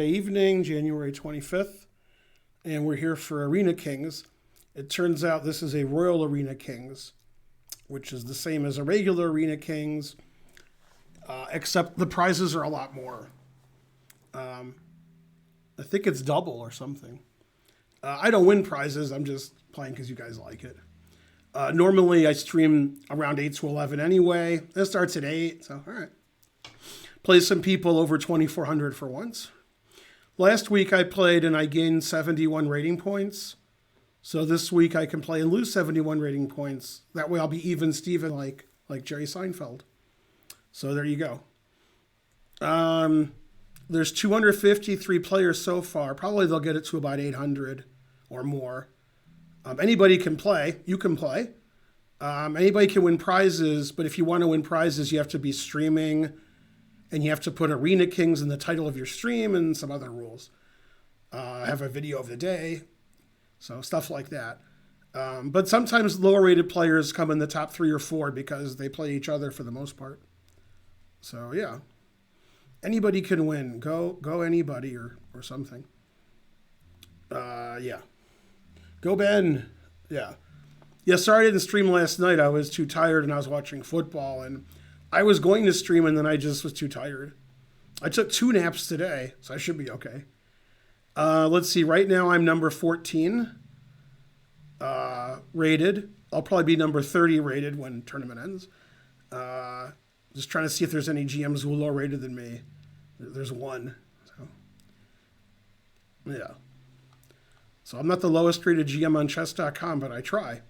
Evening, January 25th, and we're here for Arena Kings. It turns out this is a Royal Arena Kings, which is the same as a regular Arena Kings, except the prizes are a lot more. I think it's double or something. I don't win prizes. I'm just playing because you guys like it. Normally, I stream around 8 to 11 anyway. It starts at 8, so all right. Play some people over 2,400 for once. Last week I played and I gained 71 rating points. So this week I can play and lose 71 rating points. That way I'll be even Steven like Jerry Seinfeld. So there you go. There's 253 players so far. Probably they'll get it to about 800 or more. Anybody can play. You can play. Anybody can win prizes, but if you want to win prizes, you have to be streaming. And you have to put Arena Kings in the title of your stream and some other rules. Have a video of the day. So stuff like that. But sometimes lower rated players come in the top 3 or 4 because they play each other for the most part. So yeah. Anybody can win. Go anybody or something. Yeah. Go Ben. Yeah. Yeah, sorry I didn't stream last night. I was too tired and I was watching football and I was going to stream and then I just was too tired. I took 2 naps today, so I should be okay. Let's see. Right now I'm number 14 rated. I'll probably be number 30 rated when tournament ends. Just trying to see if there's any GMs who are lower rated than me. There's one. So, yeah. So I'm not the lowest rated GM on chess.com, but I try.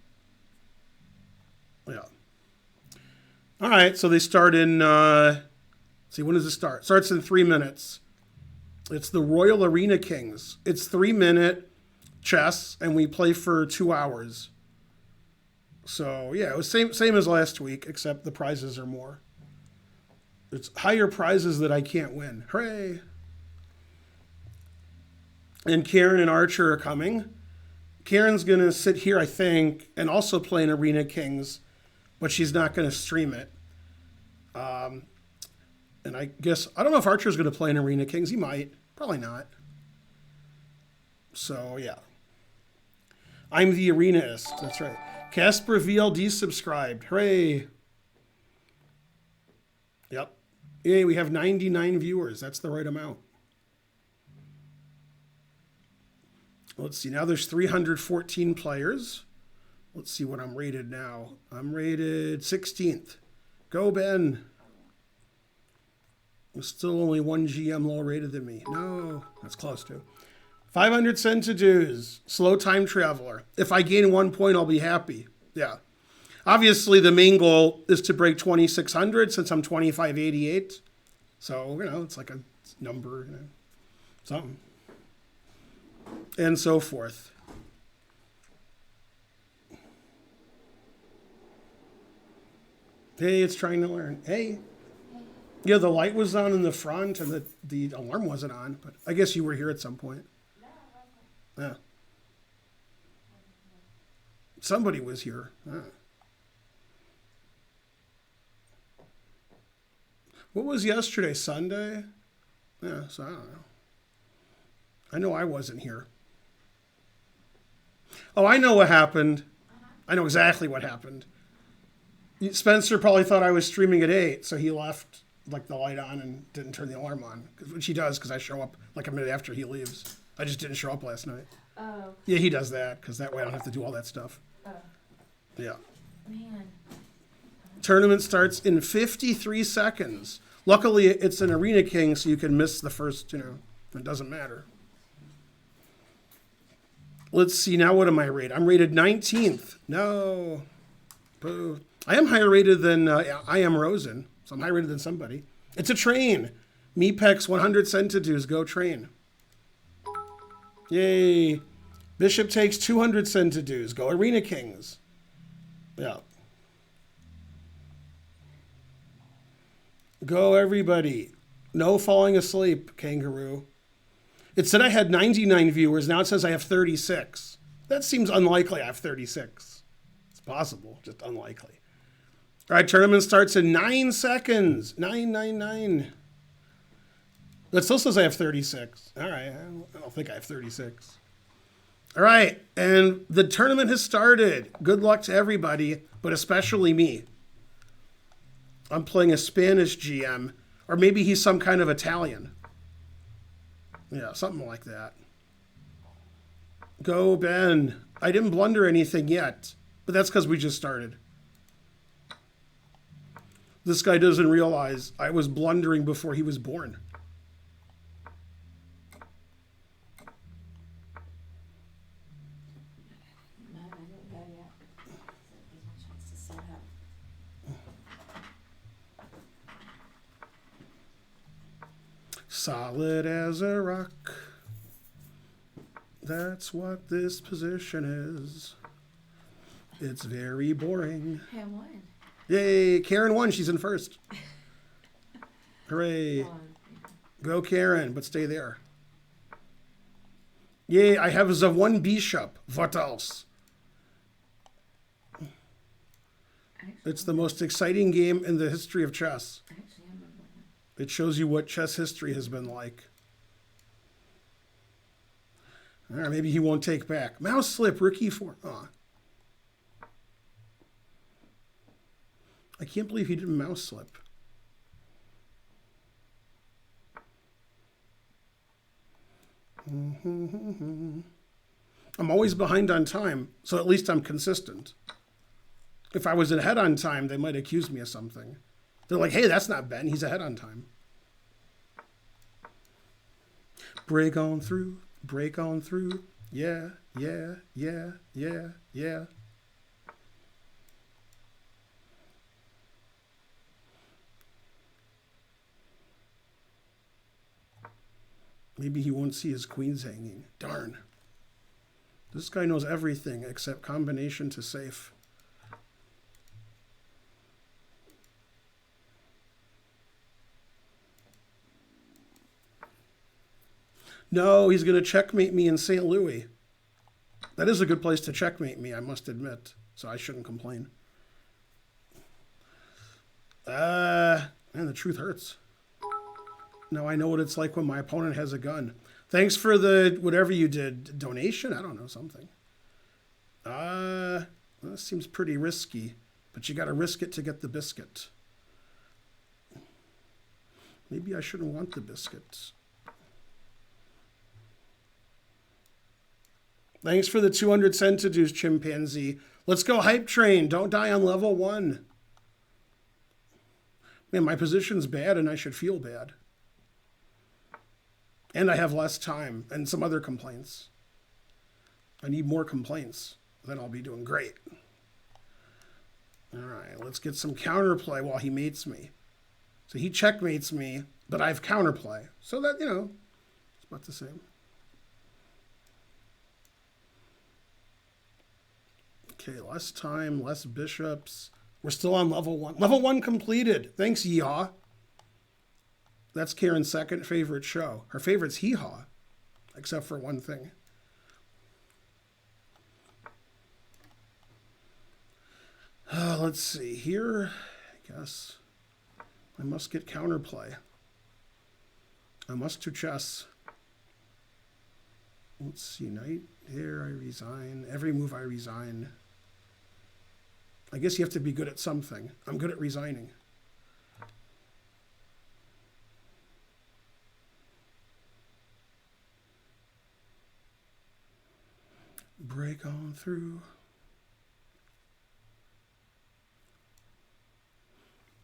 Yeah. All right, so they start in, see, when does it start? Starts in 3 minutes. It's the Royal Arena Kings. It's 3-minute chess, and we play for 2 hours. So, yeah, it was same as last week, except the prizes are more. It's higher prizes that I can't win. Hooray! And Karen and Archer are coming. Karen's going to sit here, I think, and also play in Arena Kings, but she's not going to stream it. And I guess, I don't know if Archer's going to play in Arena Kings. He might. Probably not. So, yeah. I'm the arenaist. That's right. Casper VLD subscribed. Hooray. Yep. Yay, we have 99 viewers. That's the right amount. Let's see. Now there's 314 players. Let's see what I'm rated now. I'm rated 16th. Go, Ben. There's still only one GM lower rated than me. No, that's close to. 500 centidues. Slow time traveler. If I gain 1 point, I'll be happy. Yeah. Obviously, the main goal is to break 2,600 since I'm 2,588. So, it's like a number, something. And so forth. Hey, it's trying to learn. Hey. Yeah, the light was on in the front and the alarm wasn't on, but I guess you were here at some point. Yeah. Somebody was here. Yeah. What was yesterday? Sunday? Yeah, so I don't know. I know I wasn't here. Oh, I know what happened. I know exactly what happened. Spencer probably thought I was streaming at 8, so he left the light on and didn't turn the alarm on, which he does because I show up like a minute after he leaves. I just didn't show up last night. Oh. Yeah, he does that because that way I don't have to do all that stuff. Oh. Yeah. Man. Tournament starts in 53 seconds. Luckily, it's an Arena King, so you can miss the first, it doesn't matter. Let's see, now what am I rated? I'm rated 19th. No. Boo. I am higher rated than I am Rosen, so I'm higher rated than somebody. It's a train. Mepex 100 centidues. Go train. Yay. Bishop takes 200 centidues. Go Arena Kings. Yeah. Go everybody. No falling asleep, Kangaroo. It said I had 99 viewers. Now it says I have 36. That seems unlikely I have 36. It's possible, just unlikely. All right, tournament starts in 9 seconds. 999. It still says I have 36. All right, I don't think I have 36. All right, and the tournament has started. Good luck to everybody, but especially me. I'm playing a Spanish GM, or maybe he's some kind of Italian. Yeah, something like that. Go, Ben. I didn't blunder anything yet, but that's because we just started. This guy doesn't realize I was blundering before he was born. No, I didn't go yet. So it gives me a chance to set up. Solid as a rock. That's what this position is. It's very boring. Hey, I won. Yay, Karen won. She's in first. Hooray. Go, Karen, but stay there. Yay, I have the one bishop. What else? It's the most exciting game in the history of chess. Actually, I'm gonna win. It shows you what chess history has been like. All right, maybe he won't take back. Mouse slip, rook e4. Oh. I can't believe he didn't mouse slip. I'm always behind on time, so at least I'm consistent. If I was ahead on time, they might accuse me of something. They're like, hey, that's not Ben. He's ahead on time. Break on through. Break on through. Yeah, yeah, yeah, yeah, yeah. Maybe he won't see his queens hanging. Darn. This guy knows everything except combination to safe. No, he's going to checkmate me in St. Louis. That is a good place to checkmate me, I must admit. So I shouldn't complain. Man, the truth hurts. Now I know what it's like when my opponent has a gun. Thanks for the whatever you did. Donation? I don't know, something. That seems pretty risky. But you got to risk it to get the biscuit. Maybe I shouldn't want the biscuits. Thanks for the 200 centidues, chimpanzee. Let's go hype train. Don't die on level 1. Man, my position's bad and I should feel bad. And I have less time and some other complaints. I need more complaints. Then I'll be doing great. All right, let's get some counterplay while he mates me. So he checkmates me, but I have counterplay. So that, it's about the same. Okay, less time, less bishops. We're still on level 1. Level 1 completed. Thanks, Yeehaw. That's Karen's second favorite show. Her favorite's Hee Haw, except for one thing. Let's see. Here, I guess I must get counterplay. I must to chess. Let's see. Knight here, I resign. Every move I resign. I guess you have to be good at something. I'm good at resigning. Break on through.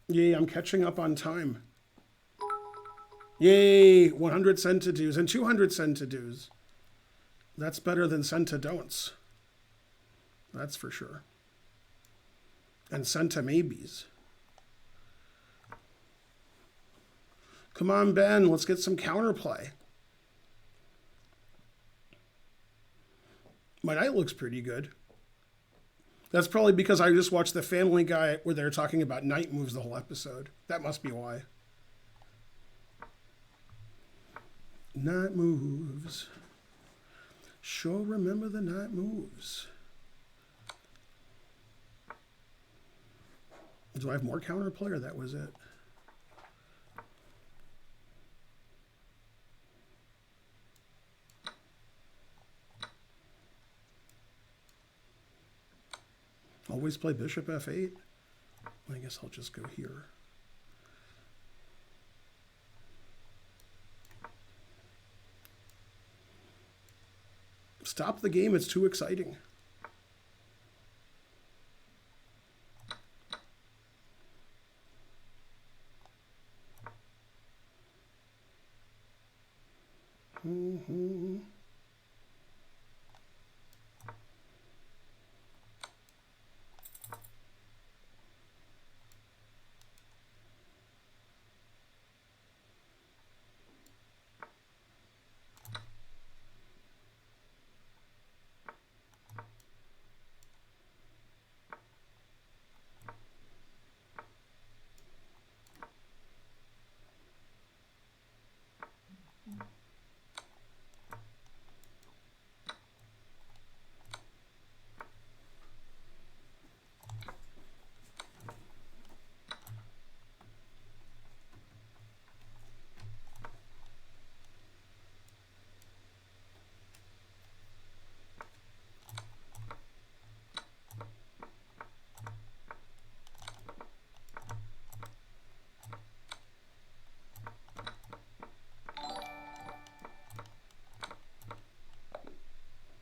Yay, I'm catching up on time. Yay, 100 centidues and 200 centidues. That's better than centidon'ts. That's for sure. And centimaybes. Come on, Ben, let's get some counterplay. My knight looks pretty good. That's probably because I just watched the Family Guy where they're talking about knight moves the whole episode. That must be why. Knight moves. Sure remember the knight moves. Do I have more counterplay or that was it? always play bishop f8. I guess I'll just go here. Stop the game, it's too exciting.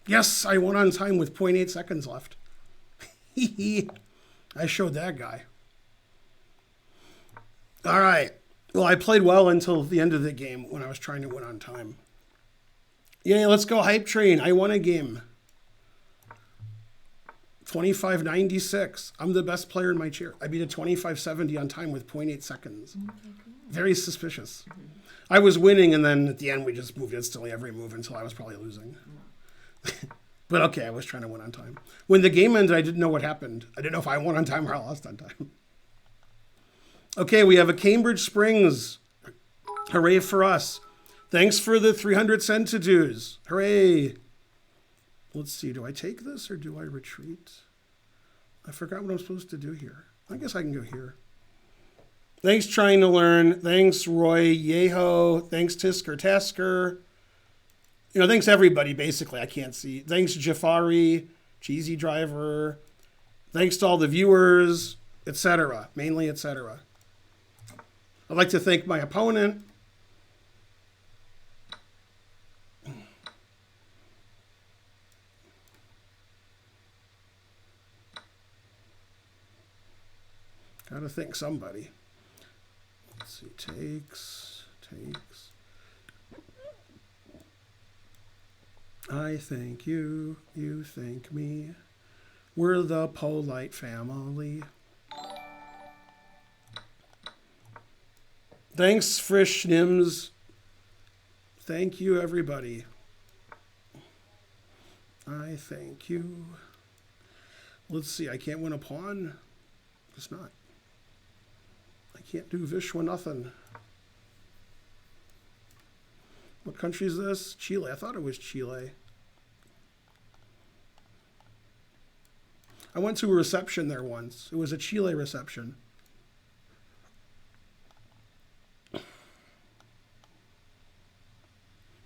Yes, I won on time with 0.8 seconds left. I showed that guy. All right. Well, I played well until the end of the game when I was trying to win on time. Yay, let's go hype train. I won a game. 25.96. I'm the best player in my chair. I beat a 25.70 on time with 0.8 seconds. Very suspicious. I was winning, and then at the end we just moved instantly every move until I was probably losing. But okay, I was trying to win on time. When the game ended, I didn't know what happened. I didn't know if I won on time or I lost on time. Okay, we have a Cambridge Springs. Hooray for us. Thanks for the 300 centitudes. Hooray. Let's see, do I take this or do I retreat? I forgot what I'm supposed to do here. I guess I can go here. Thanks, Trying to Learn. Thanks, Roy Yeho. Thanks, Tisker Tasker. You know, thanks everybody, basically. I can't see. Thanks, Jafari, Cheesy Driver. Thanks to all the viewers, etc. Mainly, etc. I'd like to thank my opponent. Gotta thank somebody. Let's see, takes. I thank you, you thank me. We're the polite family. Thanks, Frisch Nims. Thank you, everybody. I thank you. Let's see, I can't win a pawn. It's not. I can't do Vishwa nothing. What country is this? Chile. I thought it was Chile. I went to a reception there once. It was a Chile reception.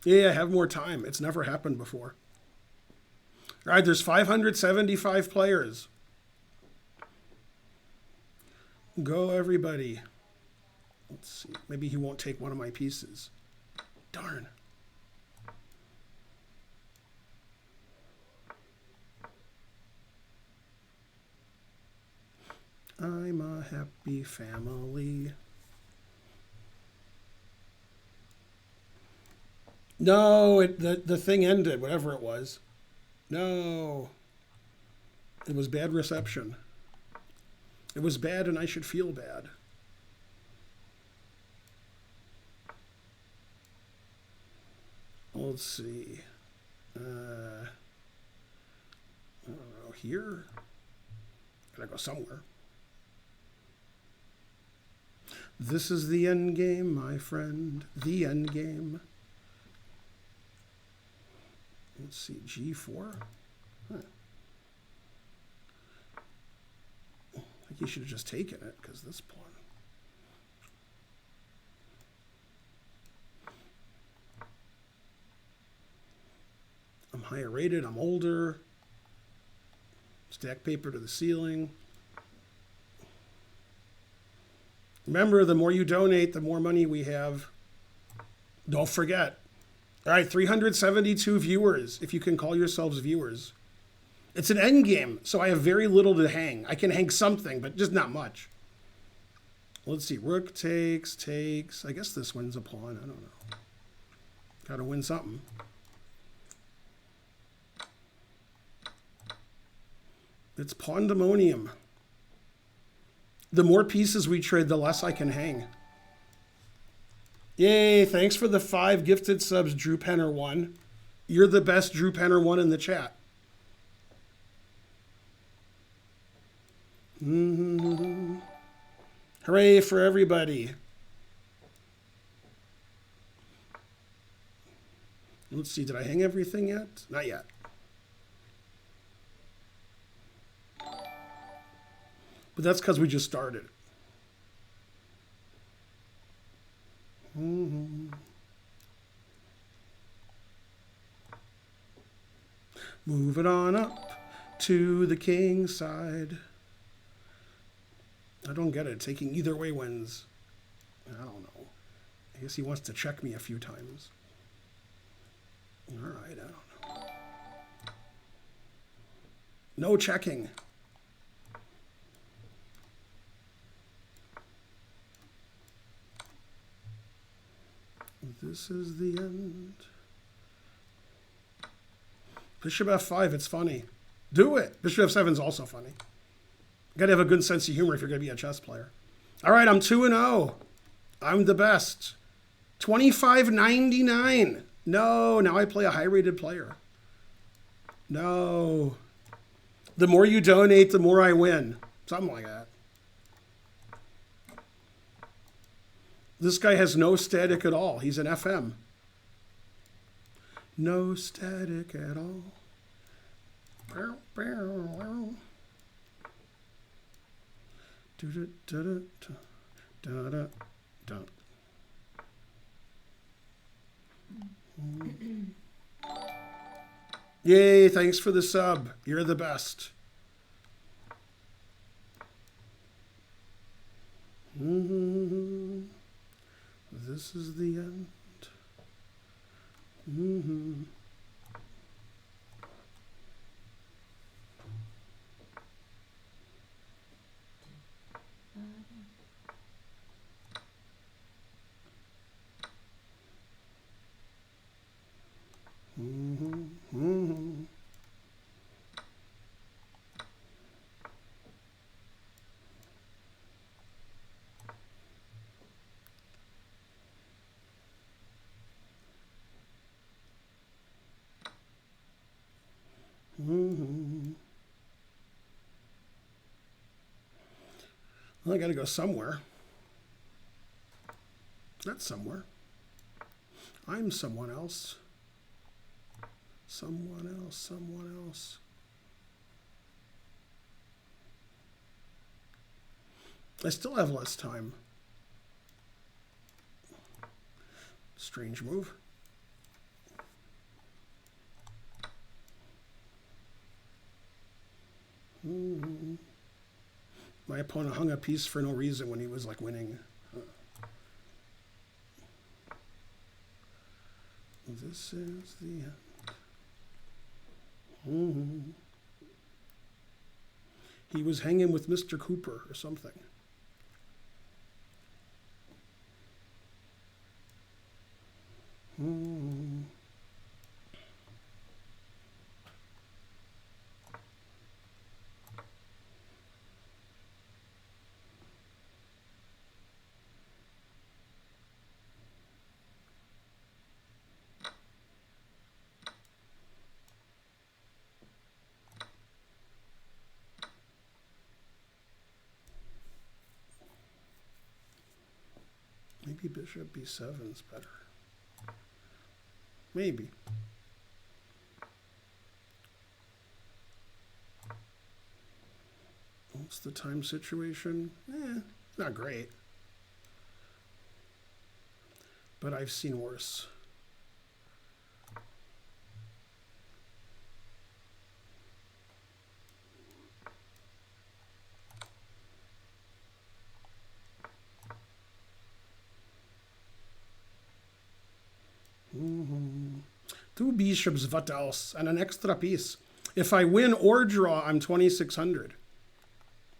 Yeah, I have more time. It's never happened before. All right, there's 575 players. Go, everybody. Let's see. Maybe he won't take one of my pieces. Darn. I'm a happy family. No, the thing ended, whatever it was. No. It was bad reception. It was bad and I should feel bad. Let's see. I don't know, here? Gotta go somewhere. This is the end game, my friend. The end game. Let's see, G4. Huh. I think he should have just taken it, because this pawn. I'm higher rated, I'm older. Stack paper to the ceiling. Remember, the more you donate, the more money we have. Don't forget. All right, 372 viewers, if you can call yourselves viewers. It's an end game, so I have very little to hang. I can hang something, but just not much. Let's see. Rook takes. I guess this wins a pawn. I don't know. Got to win something. It's pandemonium. The more pieces we trade, the less I can hang. Yay, thanks for the 5 gifted subs, Drew Penner 1. You're the best Drew Penner 1 in the chat. Hooray for everybody. Let's see, did I hang everything yet? Not yet. But that's because we just started. Move it on up to the king side. I don't get it. Taking either way wins. I don't know. I guess he wants to check me a few times. All right, I don't know. No checking. This is the end. Bishop f5, it's funny. Do it. Bishop f7 is also funny. You gotta have a good sense of humor if you're gonna be a chess player. All right, I'm 2-0. I'm the best. 25.99. No, now I play a high-rated player. No. The more you donate, the more I win. Something like that. This guy has no static at all. He's an FM. No static at all. Yay, thanks for the sub. You're the best. This is the end. Well, I got to go somewhere. That's somewhere. I'm someone else. Someone else, someone else. I still have less time. Strange move. My opponent hung a piece for no reason when he was like winning. This is the end. He was hanging with Mr. Cooper or something. Maybe bishop b7 is better. Maybe. What's the time situation? Not great. But I've seen worse. Two bishops, what else? And an extra piece. If I win or draw, I'm 2,600.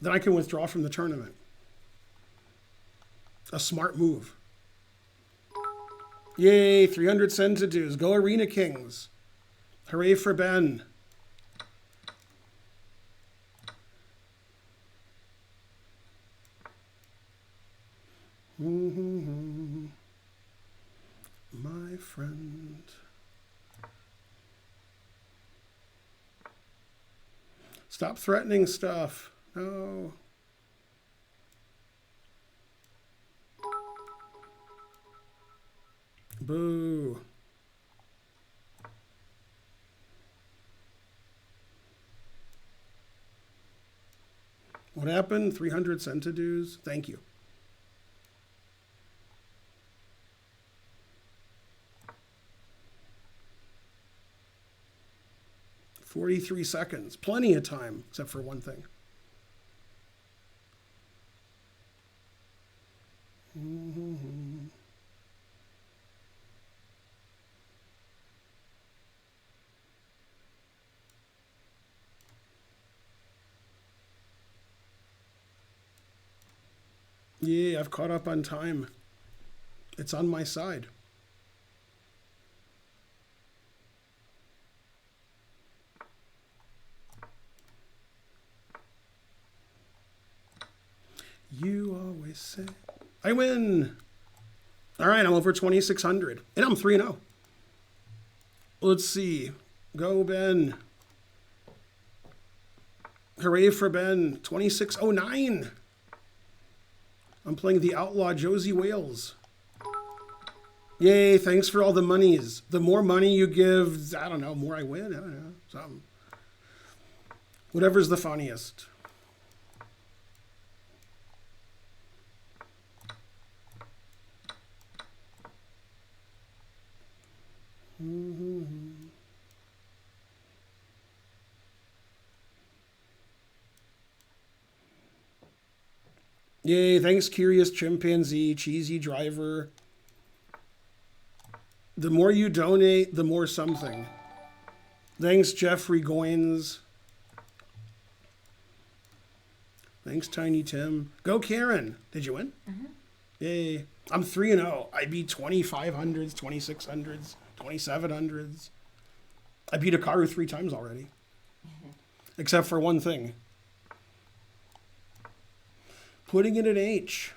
Then I can withdraw from the tournament. A smart move. Yay, 300 centidues. Go Arena Kings. Hooray for Ben. My friend. Stop threatening stuff. No. Boo. What happened? 300 centidues? Thank you. "43 seconds. Plenty of time, except for one thing. Yeah, I've caught up on time. It's on my side. You always say, I win. All right, I'm over 2,600. And I'm 3-0. Let's see. Go, Ben. Hooray for Ben. 2609. I'm playing the outlaw Josie Wales. Yay, thanks for all the monies. The more money you give, I don't know, more I win. I don't know, something. Whatever's the funniest. Yay, thanks Curious Chimpanzee, Cheesy Driver. The more you donate, the more something. Thanks Jeffrey Goins. Thanks Tiny Tim. Go Karen. Did you win? Yay. I'm 3-0. I beat 2,500s, 2,600s, 2,700s. I beat Akaru 3 times already. Except for one thing. Putting it in H.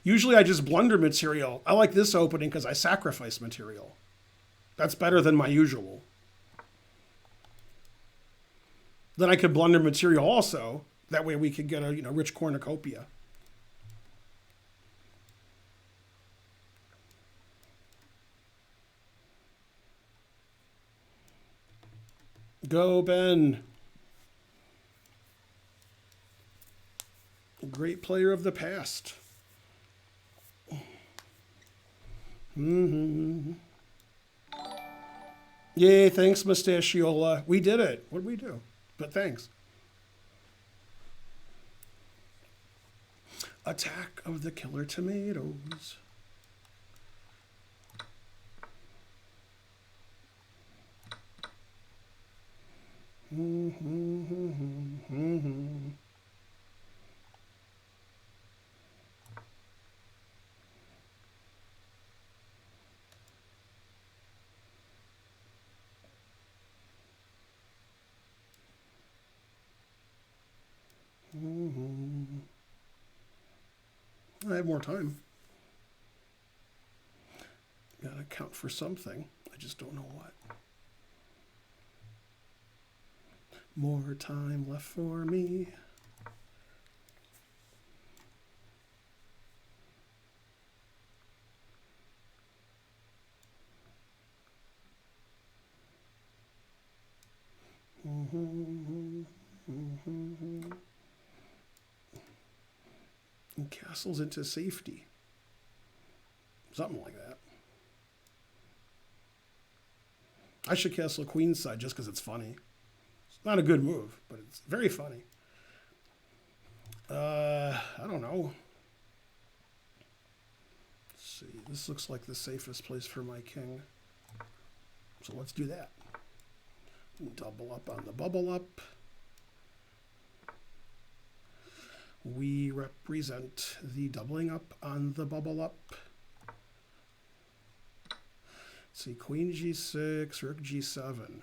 Usually I just blunder material. I like this opening because I sacrifice material. That's better than my usual. Then I could blunder material also. That way we could get a rich cornucopia. Go, Ben. Great player of the past. Yay, thanks, Mustachiola. We did it. What did we do? But thanks. Attack of the Killer Tomatoes. I have more time. Gotta count for something. I just don't know what. More time left for me. And castles into safety. Something like that. I should castle queenside just because it's funny. It's not a good move, but it's very funny. I don't know. Let's see. This looks like the safest place for my king. So let's do that. Double up on the bubble up. We represent the doubling up on the bubble up. Let's see, queen g6, rook g7.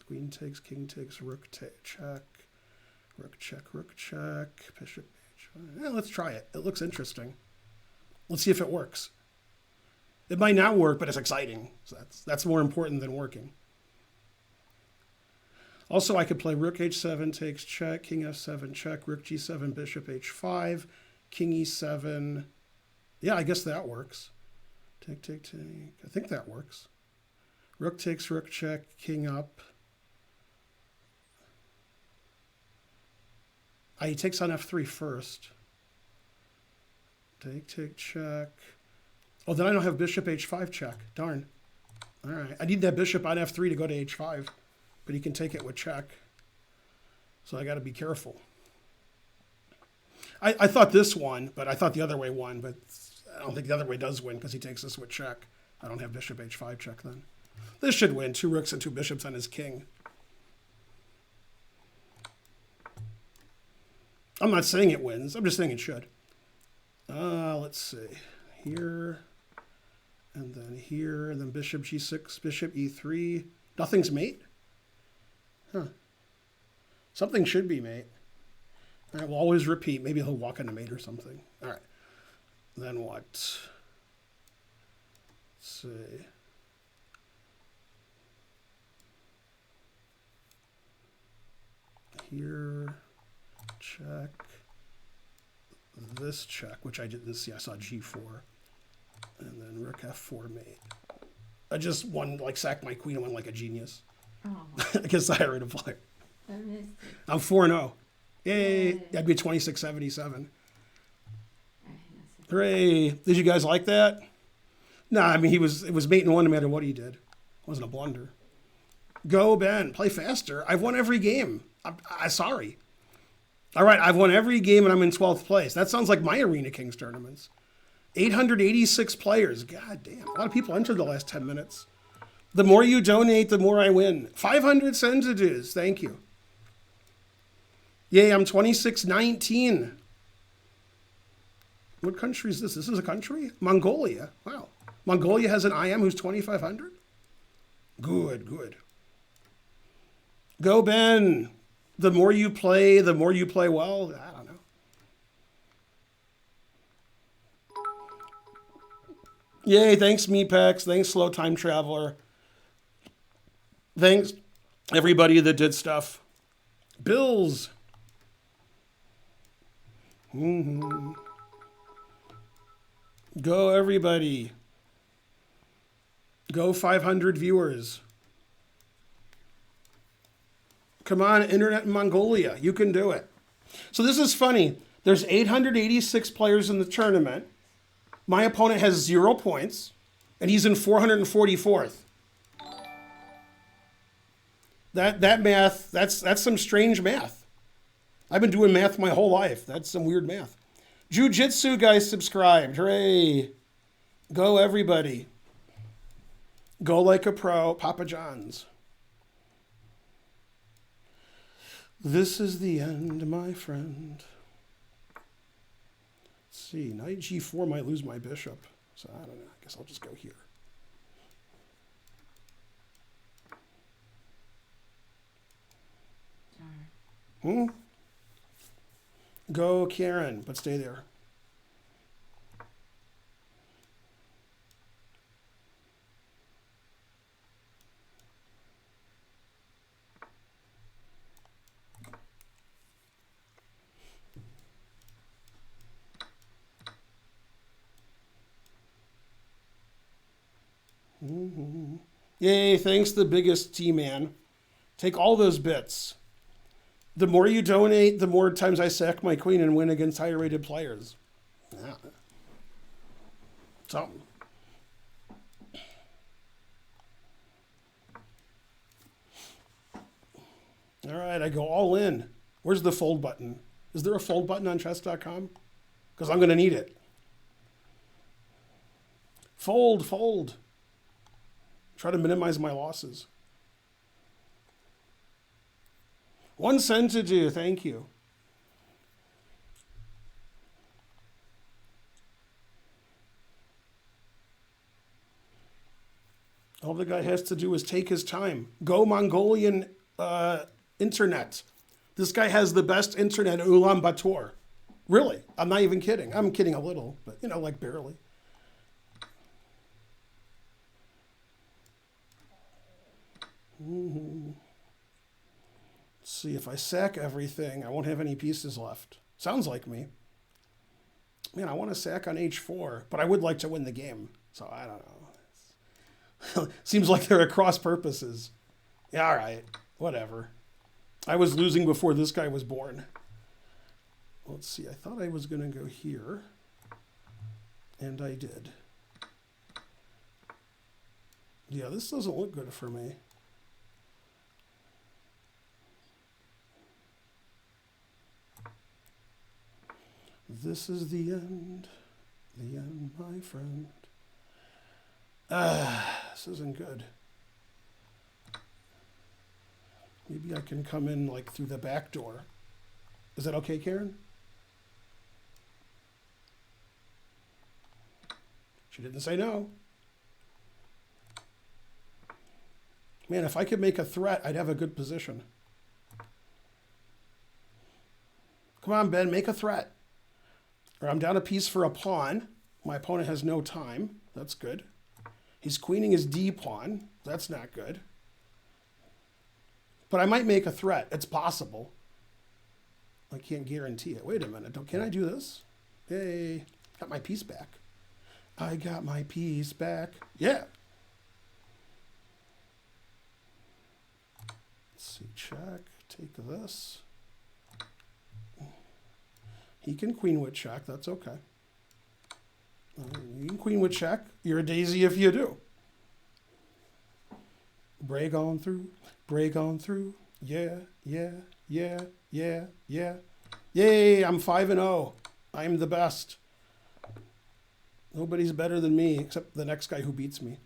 Queen takes, king takes, rook check, rook check, rook check, bishop h5. Yeah, let's try it. It looks interesting. Let's see if it works. It might not work, but it's exciting. So that's more important than working. Also, I could play rook h7 takes check, king f7 check, rook g7, bishop h5, king e7. Yeah, I guess that works. Take, take, take. I think that works. Rook takes, rook check, king up. He takes on f3 first. Take, take, check. Oh, then I don't have bishop h5 check. Darn. All right. I need that bishop on f3 to go to h5, but he can take it with check. So I got to be careful. I thought this won, but I thought the other way won, but I don't think the other way does win because he takes this with check. I don't have bishop h5 check then. This should win. 2 rooks and 2 bishops on his king. I'm not saying it wins. I'm just saying it should. Let's see. Here, and then bishop g6, bishop e3. Nothing's mate? Huh. Something should be mate. All right, we'll always repeat. Maybe he'll walk into mate or something. All right. Then what? Let's see. Here, check. This check, which I didn't see. I saw g4. And then rook f4 mate. I just sacked my queen and won like a genius. Oh, Against the higher rated player. I missed it. I'm 4-0. Yay. That'd be 26-77. Hooray. Did you guys like that? No, I mean, it was mate and 1 no matter what he did. It wasn't a blunder. Go, Ben. Play faster. I've won every game. I'm sorry. All right, I've won every game and I'm in 12th place. That sounds like my Arena Kings tournaments. 886 players. God damn. A lot of people entered the last 10 minutes. The more you donate, the more I win. 500 centidues. Thank you. Yay, I'm 26-19. What country is this? This is a country? Mongolia. Wow. Mongolia has an IM who's 2,500? Good, good. Go, Ben. The more you play well. I don't know. Yay, thanks, Meepex. Thanks, Slow Time Traveler. Thanks, everybody that did stuff. Bills. Go, everybody. Go, 500 viewers. Come on, Internet in Mongolia. You can do it. So this is funny. There's 886 players in the tournament. My opponent has 0 points, and he's in 444th. That math, that's some strange math. I've been doing math my whole life. That's some weird math. Jiu-Jitsu guys subscribed. Hooray. Go, everybody. Go like a pro. Papa John's. This is the end, my friend. Let's see. Knight g4 might lose my bishop. So I don't know. I guess I'll just go here. Go, Karen, but stay there. Yay, thanks the biggest T-Man. Take all those bits. The more you donate, the more times I sack my queen and win against higher rated players. Yeah. Something. All right, I go all in. Where's the fold button? Is there a fold button on chess.com? Because I'm going to need it. Fold, fold. Try to minimize my losses. 1 cent to do. Thank you. All the guy has to do is take his time. Go Mongolian internet. This guy has the best internet in Ulaanbaatar. Really, I'm not even kidding. I'm kidding a little, but like barely. Let's see, if I sack everything, I won't have any pieces left. Sounds like me. Man, I want to sack on h4, but I would like to win the game. So I don't know. Seems like they're at cross purposes. Yeah, all right. Whatever. I was losing before this guy was born. Let's see. I thought I was going to go here. And I did. Yeah, this doesn't look good for me. This is the end, my friend. This isn't good. Maybe I can come in like through the back door. Is that okay, Karen? She didn't say no. Man, if I could make a threat, I'd have a good position. Come on, Ben, make a threat. Or I'm down a piece for a pawn. My opponent has no time. That's good. He's queening his D pawn. That's not good. But I might make a threat. It's possible. I can't guarantee it. Wait a minute. Can I do this? Hey, got my piece back. I got my piece back. Yeah. Let's see. Check. Take this. He can queen with check. That's okay. You can queen with check. You're a daisy if you do. Break on through. Break on through. Yeah, yeah, yeah, yeah, yeah. Yay, I'm 5-0. I'm the best. Nobody's better than me except the next guy who beats me.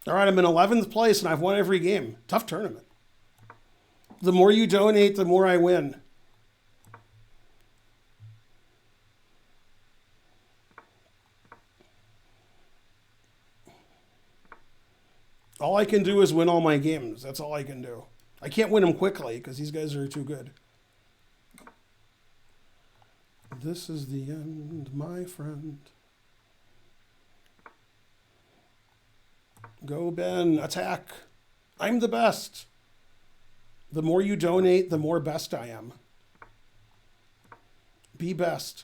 All right, I'm in 11th place and I've won every game. Tough tournament. The more you donate, the more I win. All I can do is win all my games. That's all I can do. I can't win them quickly because these guys are too good. This is the end, my friend. Go, Ben. Attack. I'm the best. The more you donate, the more best I am. Be best.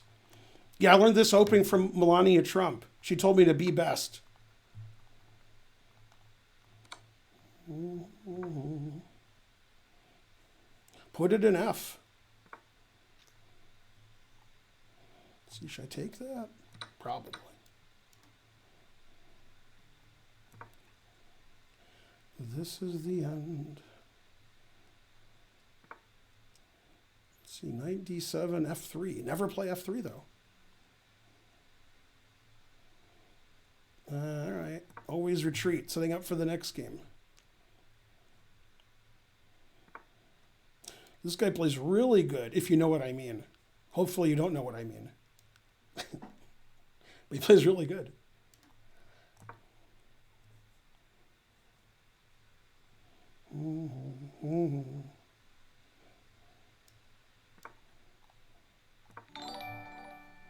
Yeah, I learned this opening from Melania Trump. She told me to be best. Put it in F. Let's see, should I take that? Probably. This is the end. Let's see, knight d7, f3. Never play f3 though. All right. Always retreat. Setting up for the next game. This guy plays really good, if you know what I mean. Hopefully you don't know what I mean. But he plays really good.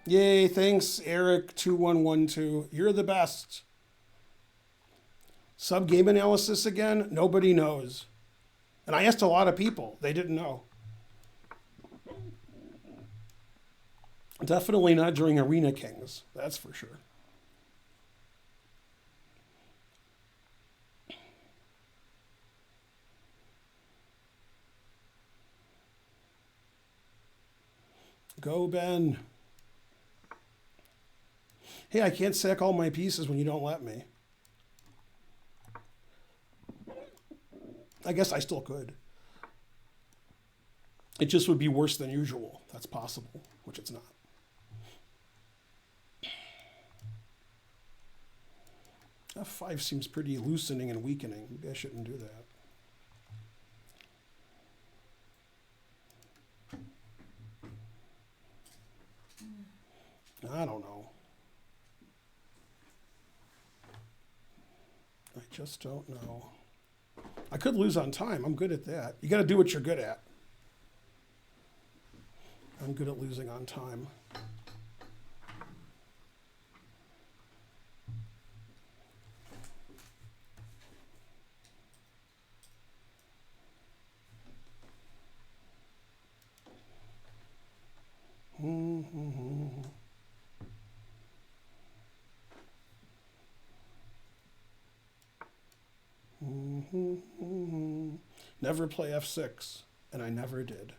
Yay, thanks, Eric2112. You're the best. Sub-game analysis again? Nobody knows. And I asked a lot of people. They didn't know. Definitely not during Arena Kings. That's for sure. Go, Ben. Hey, I can't sack all my pieces when you don't let me. I guess I still could. It just would be worse than usual. That's possible, which it's not. F5 seems pretty loosening and weakening. Maybe I shouldn't do that. I don't know. I just don't know. I could lose on time. I'm good at that. You got to do what you're good at. I'm good at losing on time. Never play F6, and I never did.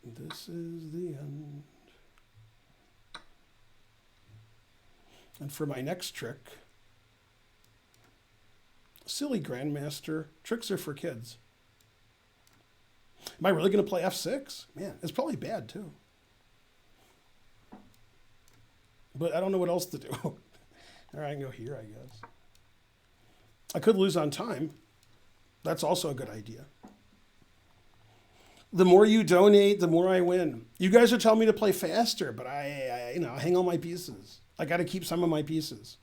This is the end. And for my next trick, silly grandmaster, tricks are for kids. Am I really going to play F6? Man, it's probably bad too. But I don't know what else to do. All right, I can go here, I guess. I could lose on time. That's also a good idea. The more you donate, the more I win. You guys are telling me to play faster, but I hang on my pieces. I got to keep some of my pieces.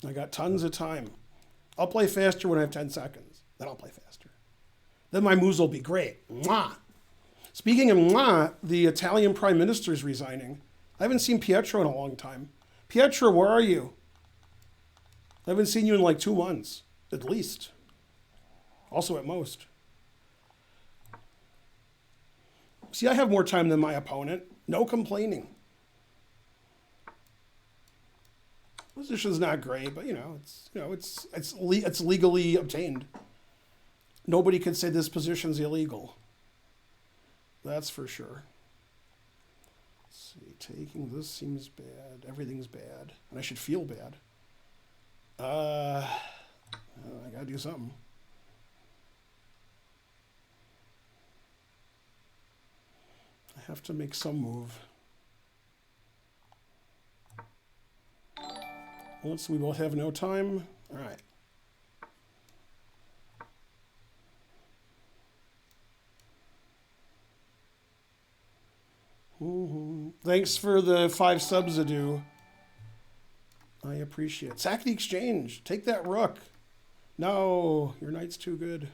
I got tons of time. I'll play faster when I have 10 seconds. Then I'll play faster. Then my moves will be great. Mwah! Speaking of mwah, the Italian Prime Minister is resigning. I haven't seen Pietro in a long time. Pietro, where are you? I haven't seen you in like 2 months, at least. Also at most. See, I have more time than my opponent. No complaining. Position's not great, but it's legally obtained. Nobody could say this position's illegal. That's for sure. Let's see, taking this seems bad. Everything's bad, and I should feel bad. I gotta do something. I have to make some move. Once we both have no time. All right. Thanks for the 5 subs, Adu. I appreciate it. Sack the exchange. Take that rook. No, your knight's too good.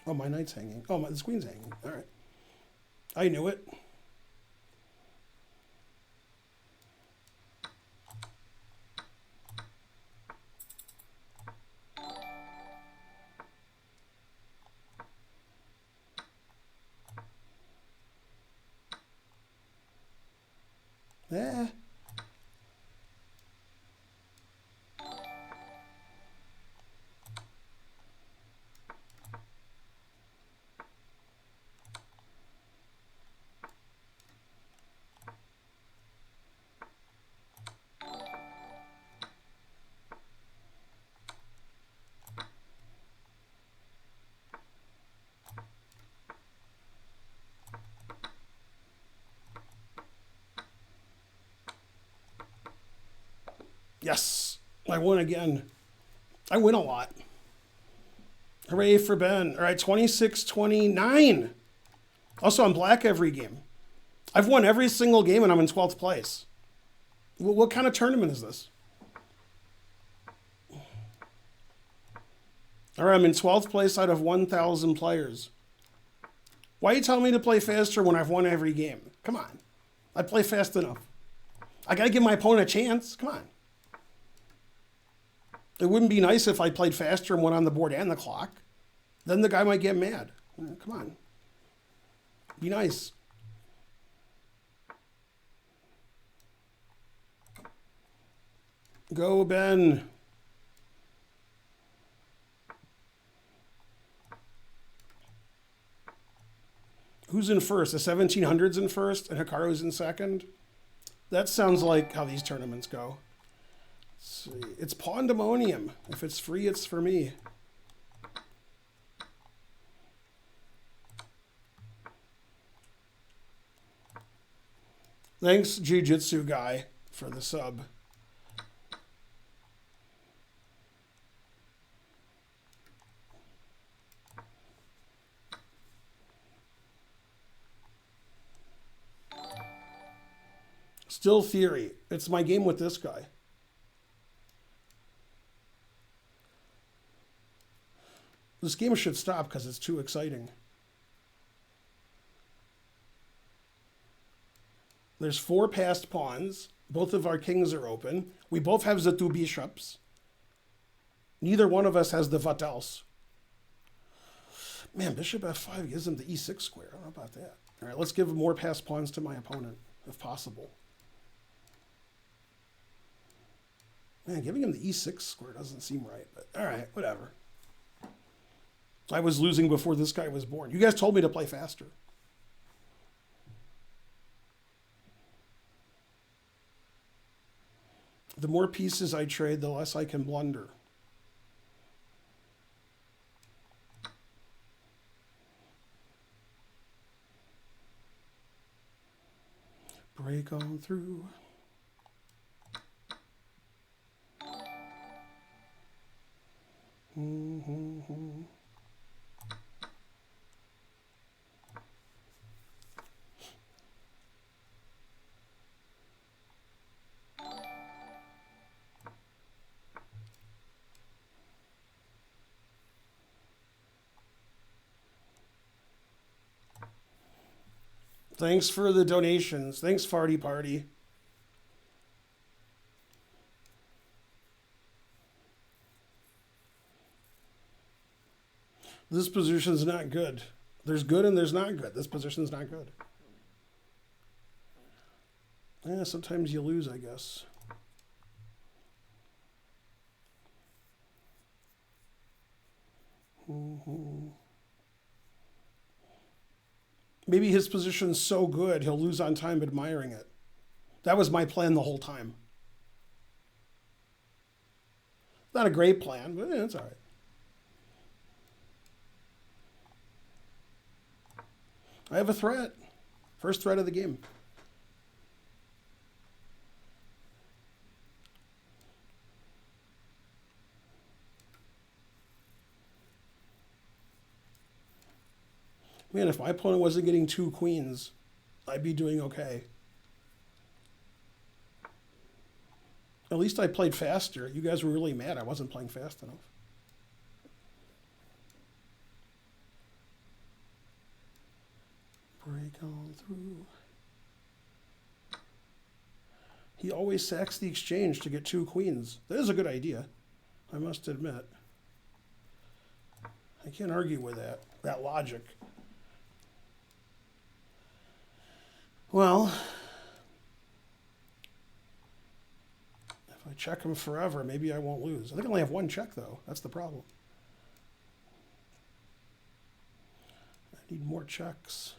Oh, my knight's hanging. Oh, this queen's hanging. All right. I knew it. Yes, I won again. I win a lot. Hooray for Ben. All right, 26-29. Also, I'm black every game. I've won every single game and I'm in 12th place. What kind of tournament is this? All right, I'm in 12th place out of 1,000 players. Why are you telling me to play faster when I've won every game? Come on. I play fast enough. I got to give my opponent a chance. Come on. It wouldn't be nice if I played faster and went on the board and the clock. Then the guy might get mad. Come on. Be nice. Go, Ben. Who's in first? The 1700s in first and Hikaru's in second? That sounds like how these tournaments go. Let's see. It's Pandemonium. If it's free, it's for me. Thanks, Jiu-Jitsu guy, for the sub. Still Theory. It's my game with this guy. This game should stop because it's too exciting. There's 4 passed pawns. Both of our kings are open. We both have the 2 bishops. Neither one of us has the what else. Man, bishop f5 gives him the e6 square. I don't know about that. All right, let's give more passed pawns to my opponent, if possible. Man, giving him the e6 square doesn't seem right, but all right, whatever. I was losing before this guy was born. You guys told me to play faster. The more pieces I trade, the less I can blunder. Break on through. Thanks for the donations. Thanks, Farty Party. This position's not good. There's good and there's not good. This position's not good. Yeah, sometimes you lose, I guess. Maybe his position's so good, he'll lose on time admiring it. That was my plan the whole time. Not a great plan, but it's all right. I have a threat. First threat of the game. Man, if my opponent wasn't getting 2 queens, I'd be doing okay. At least I played faster. You guys were really mad I wasn't playing fast enough. Break on through. He always sacks the exchange to get 2 queens. That is a good idea, I must admit. I can't argue with that logic. Well, if I check him forever, maybe I won't lose. I think I only have 1 check, though. That's the problem. I need more checks.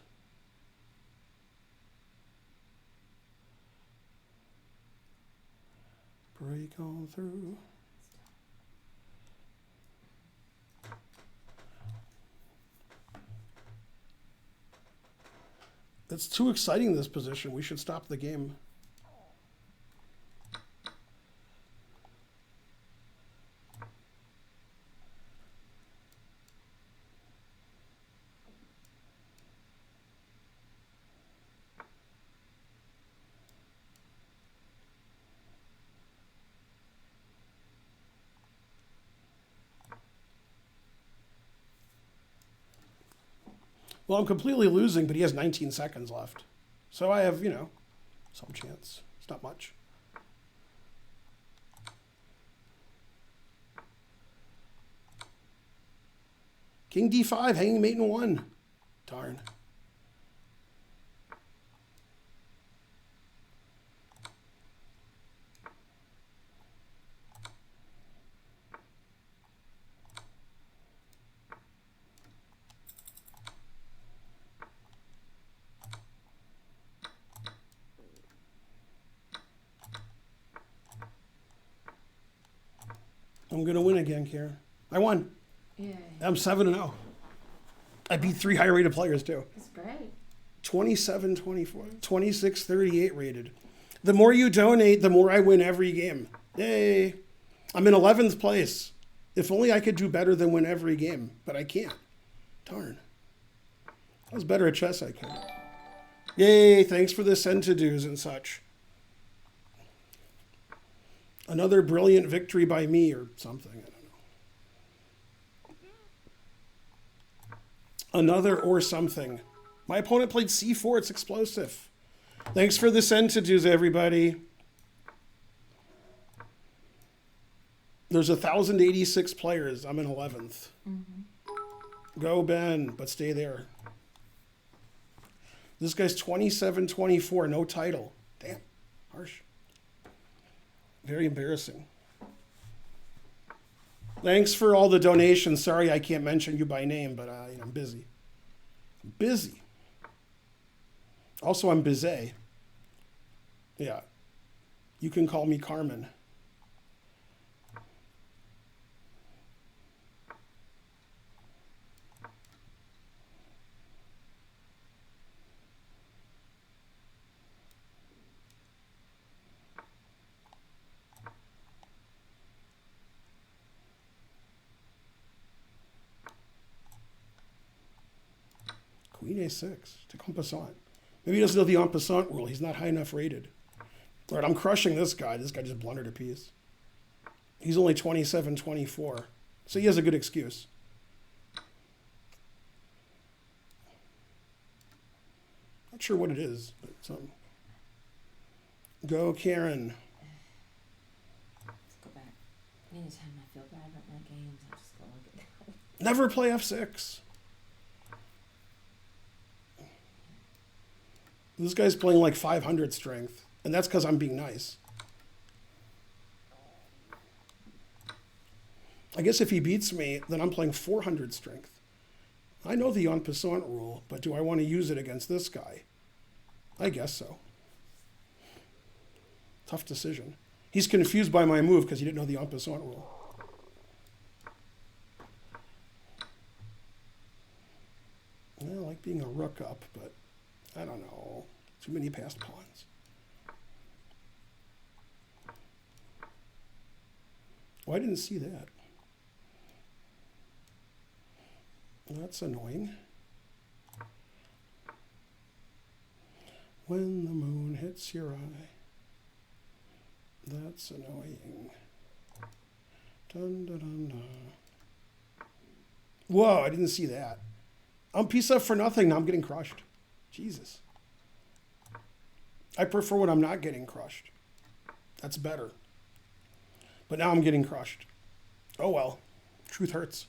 Break on through. It's too exciting, this position. We should stop the game. Well, I'm completely losing, but he has 19 seconds left. So I have, some chance. It's not much. King d5, hanging mate in 1. Darn. I'm gonna win again, Karen. I won. Yay. I'm 7-0. I beat 3 high rated players too. That's great. 27, 24, 26, 38 rated. The more you donate, the more I win every game. Yay. I'm in 11th place. If only I could do better than win every game, but I can't. Darn. I was better at chess, I could. Yay, thanks for the send-to-dos and such. Another brilliant victory by me or something. I don't know. Another or something. My opponent played c4. It's explosive. Thanks for the send-to-dos, everybody. There's 1,086 players. I'm in 11th. Go, Ben, but stay there. This guy's 27-24, no title. Damn, harsh. Very embarrassing. Thanks for all the donations. Sorry I can't mention you by name, but I'm busy. I'm busy. Also, I'm busy. Yeah. You can call me Carmen. Queen A6 to en passant. Maybe he doesn't know the en passant rule. He's not high enough rated. All right, I'm crushing this guy. This guy just blundered a piece. He's only 27-24. So he has a good excuse. Not sure what it is, but something. Go, Karen. Let's go back. Anytime I feel bad about my games, I just go look at that. Never play F6. This guy's playing like 500 strength, and that's because I'm being nice. I guess if he beats me, then I'm playing 400 strength. I know the en passant rule, but do I want to use it against this guy? I guess so. Tough decision. He's confused by my move because he didn't know the en passant rule. I like being a rook up, but I don't know. Too many passed pawns. Oh, I didn't see that. That's annoying. When the moon hits your eye. That's annoying. Dun, dun, dun, dun. Whoa, I didn't see that. I'm piece up for nothing. Now I'm getting crushed. Jesus. I prefer when I'm not getting crushed. That's better. But now I'm getting crushed. Oh well. Truth hurts.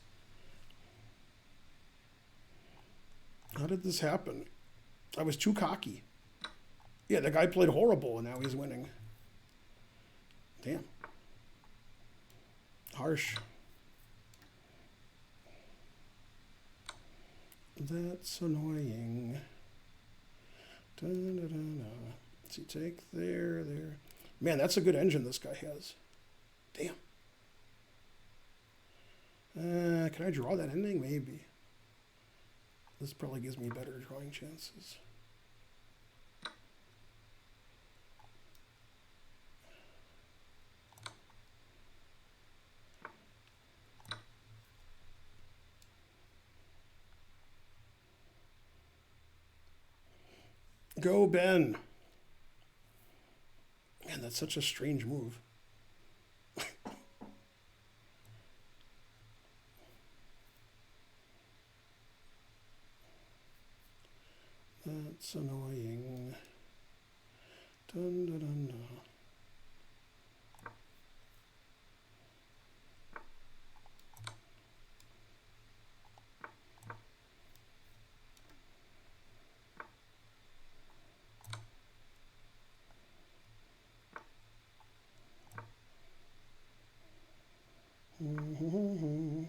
How did this happen? I was too cocky. Yeah, the guy played horrible and now he's winning. Damn. Harsh. That's annoying. Dun, dun, dun, dun. Let's see, take there. Man, that's a good engine this guy has. Damn. Can I draw that ending? Maybe. This probably gives me better drawing chances. Go, Ben. Man, that's such a strange move. That's annoying. Dun, dun, dun, dun. Mm-hmm.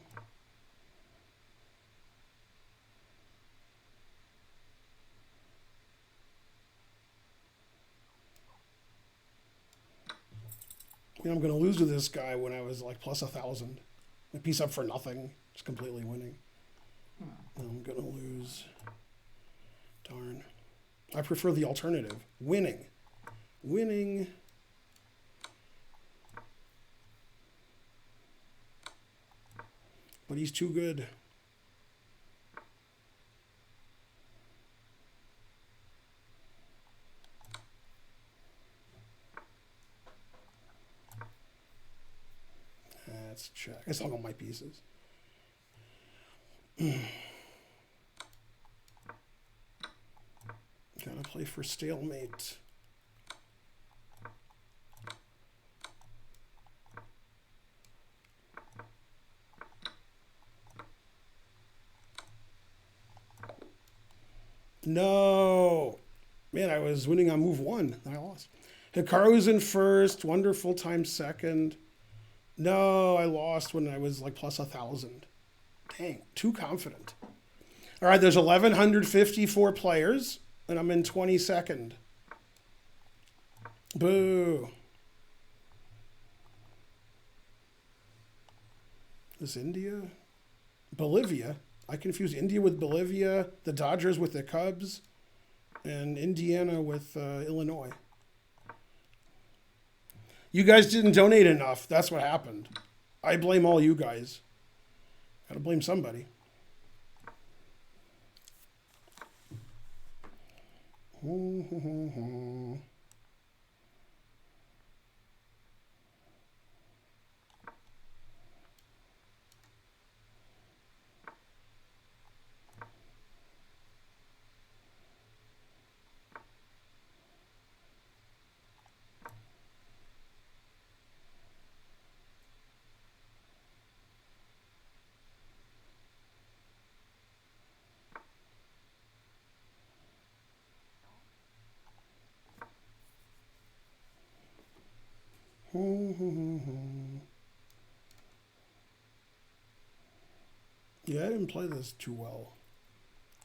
I'm going to lose to this guy when I was like plus 1,000. A piece up for nothing, just completely winning. I'm going to lose. Darn. I prefer the alternative. Winning. Winning. But he's too good. Let's check. I still got my pieces. Gotta play for stalemate. No. Man, I was winning on move 1. I lost. Hikaru's in first. Wonderful time second. No, I lost when I was like plus 1,000. Dang, too confident. All right, there's 1,154 players, and I'm in 22nd. Boo. Is India? Bolivia? I confuse India with Bolivia, the Dodgers with the Cubs, and Indiana with Illinois. You guys didn't donate enough. That's what happened. I blame all you guys. Gotta blame somebody. Yeah, I didn't play this too well.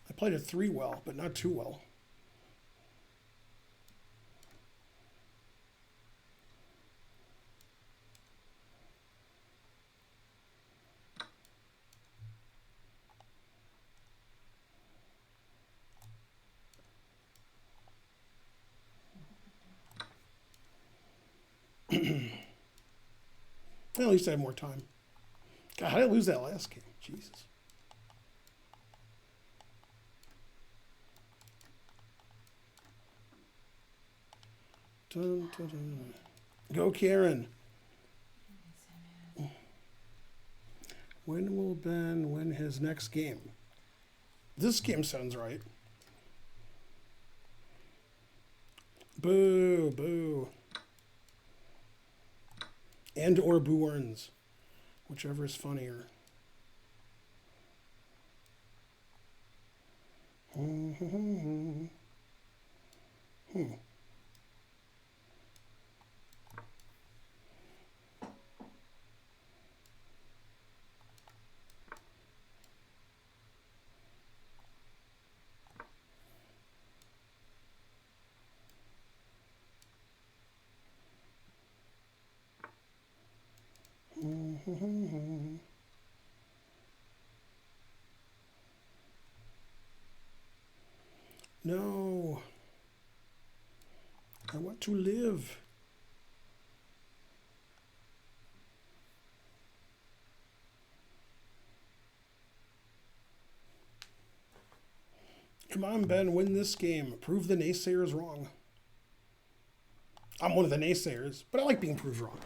I played it 3 well, but not too well. Well, at least I have more time. God, how did I lose that last game? Jesus. Dun, dun, dun. Go, Karen. When will Ben win his next game? This game sounds right. Boo, boo. And or Boo Earns. Whichever is funnier. No. I want to live. Come on, Ben, win this game. Prove the naysayers wrong. I'm one of the naysayers, but I like being proved wrong.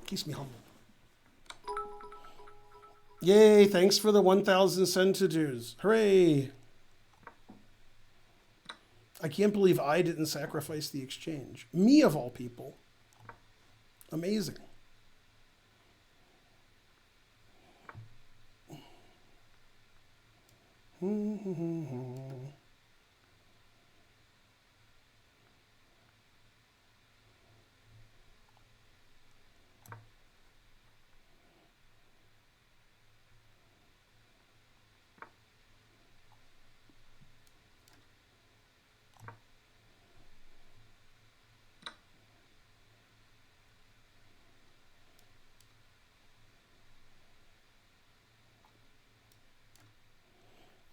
Keeps me humble. Yay, thanks for the 1,000 centidues. Hooray. I can't believe I didn't sacrifice the exchange. Me of all people. Amazing.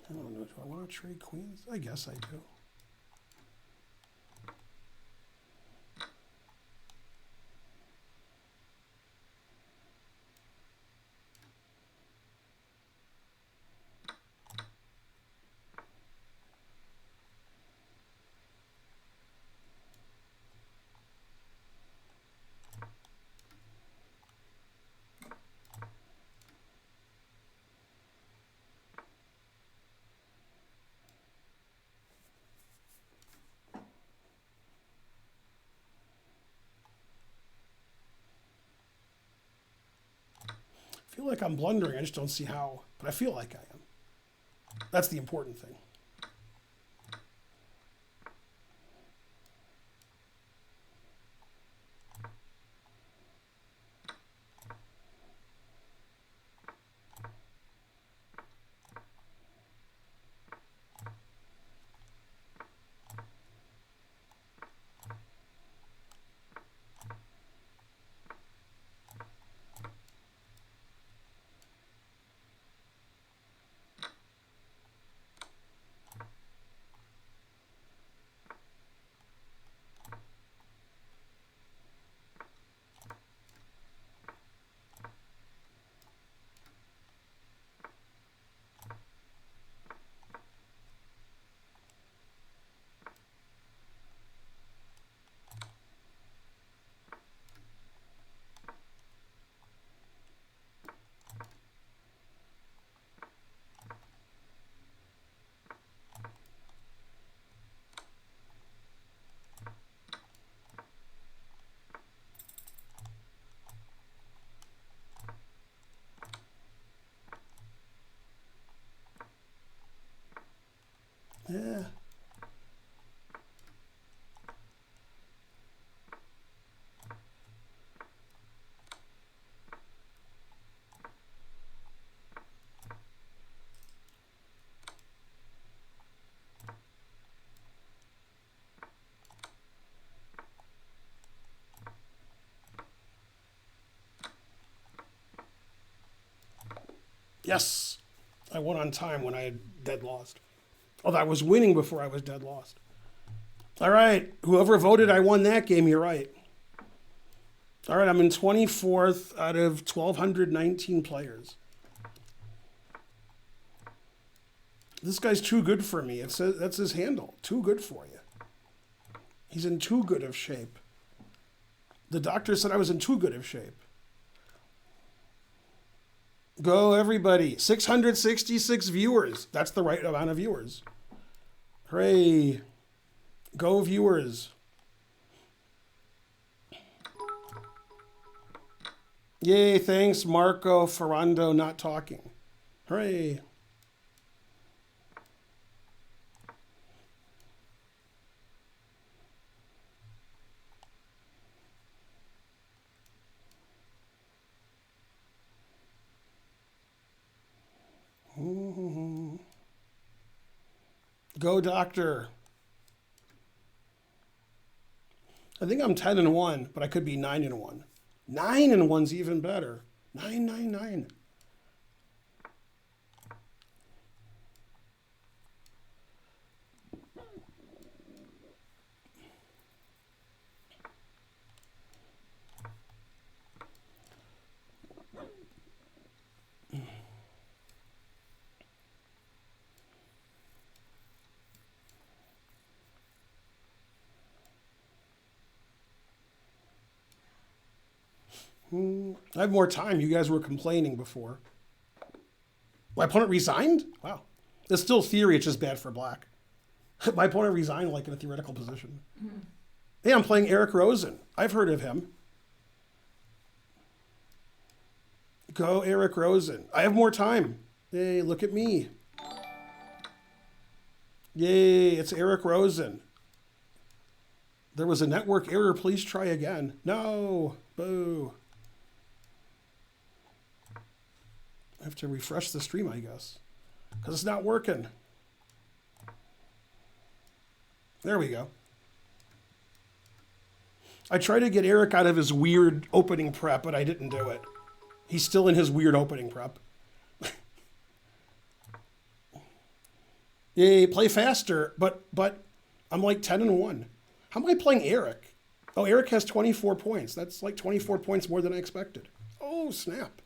I don't know. Do I want to trade queens? I guess I do. I feel like I'm blundering. I just don't see how, but I feel like I am. That's the important thing. Yeah. Yes. I won on time when I had dead lost. Although I was winning before I was dead lost. All right. Whoever voted I won that game, you're right. All right, I'm in 24th out of 1,219 players. This guy's too good for me. It says that's his handle. Too good for you. He's in too good of shape. The doctor said I was in too good of shape. Go, everybody. 666 viewers. That's the right amount of viewers. Hooray. Go, viewers. Yay, thanks, Marco Ferrando, not talking. Hooray. Go, doctor. I think I'm 10-1, but I could be 9-1. 9-1's even better. 9. I have more time. You guys were complaining before. My opponent resigned? Wow. It's still theory. It's just bad for black. My opponent resigned like in a theoretical position. Hey, I'm playing Eric Rosen. I've heard of him. Go, Eric Rosen. I have more time. Hey, look at me. Yay, it's Eric Rosen. There was a network error. Please try again. No. Boo. I have to refresh the stream, I guess, because it's not working. There we go. I tried to get Eric out of his weird opening prep, but I didn't do it. He's still in his weird opening prep. Yeah, play faster, but I'm like 10-1. How am I playing Eric? Oh, Eric has 24 points. That's like 24 points more than I expected. Oh, snap.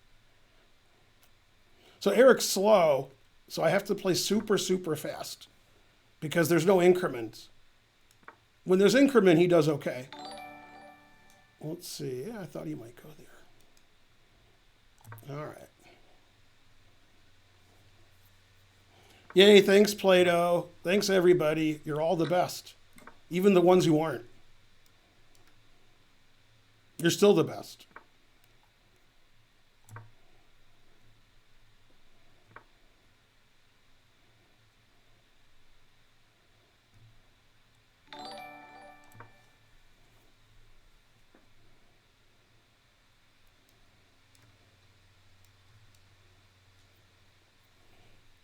So Eric's slow, so I have to play super, super fast because there's no increment. When there's increment, he does okay. Let's see. Yeah, I thought he might go there. All right. Yay, thanks, Plato. Thanks, everybody. You're all the best. Even the ones who aren't. You're still the best.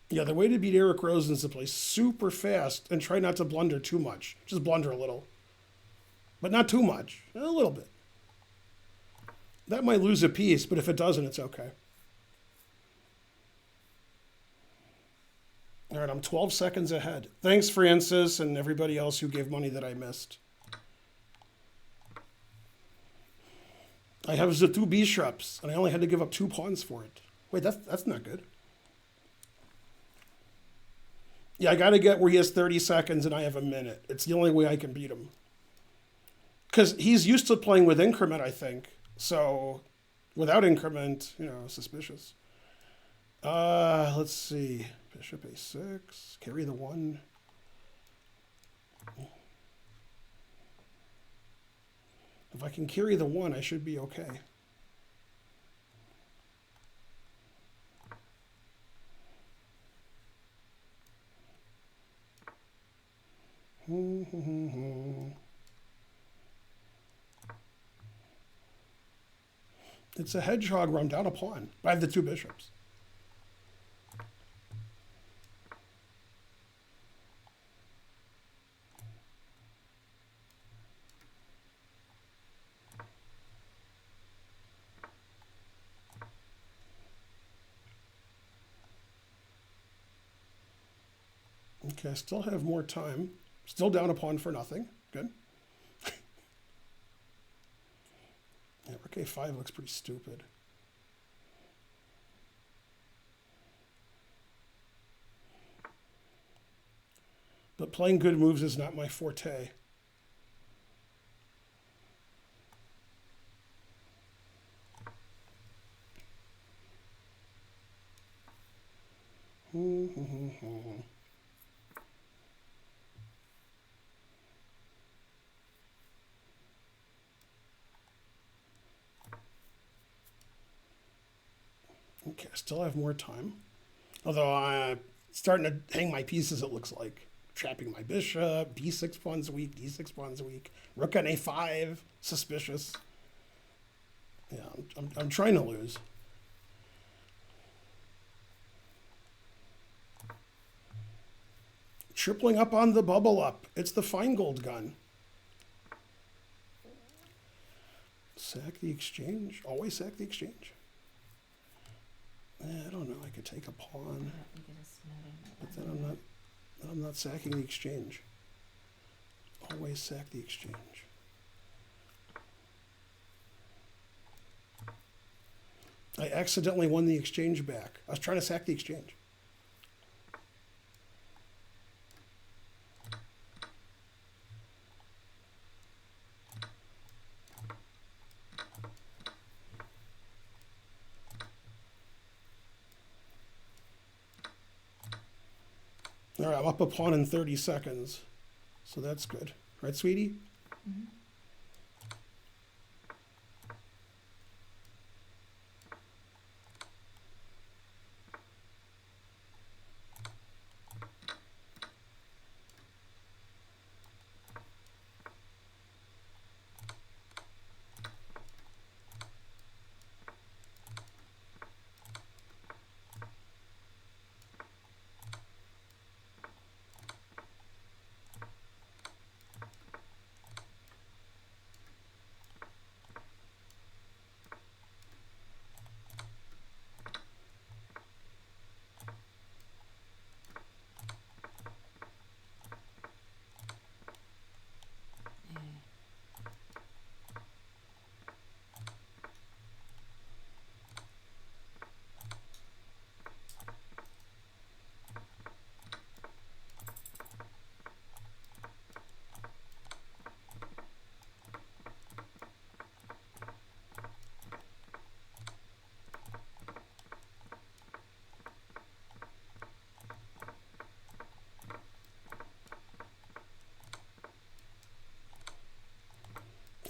Yeah, the way to beat Eric Rosen is to play super fast and try not to blunder too much. Just blunder a little. But not too much. A little bit. That might lose a piece, but if it doesn't, it's okay. All right, I'm 12 seconds ahead. Thanks, Francis, and everybody else who gave money that I missed. I have the 2 bishops, and I only had to give up 2 pawns for it. Wait, that's not good. Yeah, I got to get where he has 30 seconds and I have a minute. It's the only way I can beat him. Because he's used to playing with increment, I think. So without increment, suspicious. Let's see. Bishop a6. Carry the 1. If I can carry the 1, I should be okay. It's a hedgehog where I'm down a pawn. I have the 2 bishops. Okay, I still have more time. Still down a pawn for nothing. Good. Yeah, rook a5 looks pretty stupid. But playing good moves is not my forte. Okay, I still have more time. Although I'm starting to hang my pieces, it looks like. Trapping my bishop, b6 pawn's weak, d6 pawn's weak. Rook on a5, suspicious. Yeah, I'm trying to lose. Tripling up on the bubble up. It's the Feingold gun. Sack the exchange. Always sack the exchange. I don't know. I could take a pawn, but then I'm not sacking the exchange. Always sack the exchange. I accidentally won the exchange back. I was trying to sack the exchange. All right, I'm up a pawn in 30 seconds. So that's good. Right, sweetie? Mm-hmm.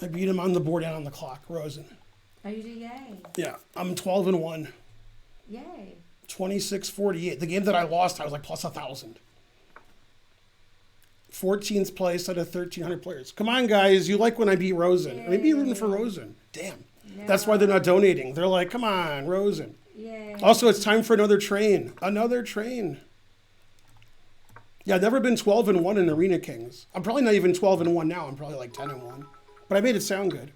I beat him on the board and on the clock, Rosen. Oh, you do? Yay. Yeah, I'm 12-1. Yay. 26-48. The game that I lost, I was like plus 1,000. 14th place out of 1,300 players. Come on, guys. You like when I beat Rosen. I mean, be rooting for Rosen. Damn. No. That's why they're not donating. They're like, come on, Rosen. Yay. Also, it's time for another train. Another train. Yeah, I've never been 12-1 in Arena Kings. I'm probably not even 12-1 now. I'm probably like 10-1. But I made it sound good.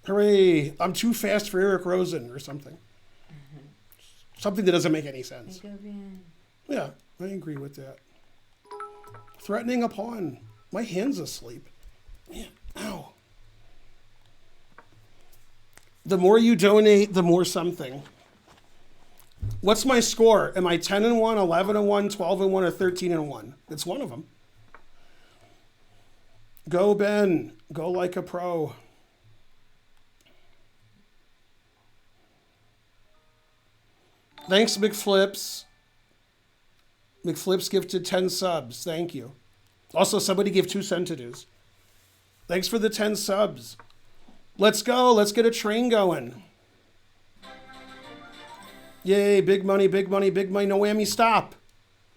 Hooray. I'm too fast for Eric Rosen or something. Something that doesn't make any sense. Yeah, I agree with that. Threatening a pawn. My hand's asleep. Man, ow. The more you donate, the more something. What's my score? Am I 10-1, 11-1, 12-1, or 13-1? It's one of them. Go, Ben. Go like a pro. Thanks, McFlips. McFlips gifted 10 subs. Thank you. Also, somebody give 2 centidues. Thanks for the 10 subs. Let's go. Let's get a train going. Yay, big money, big money, big money. No whammy, stop.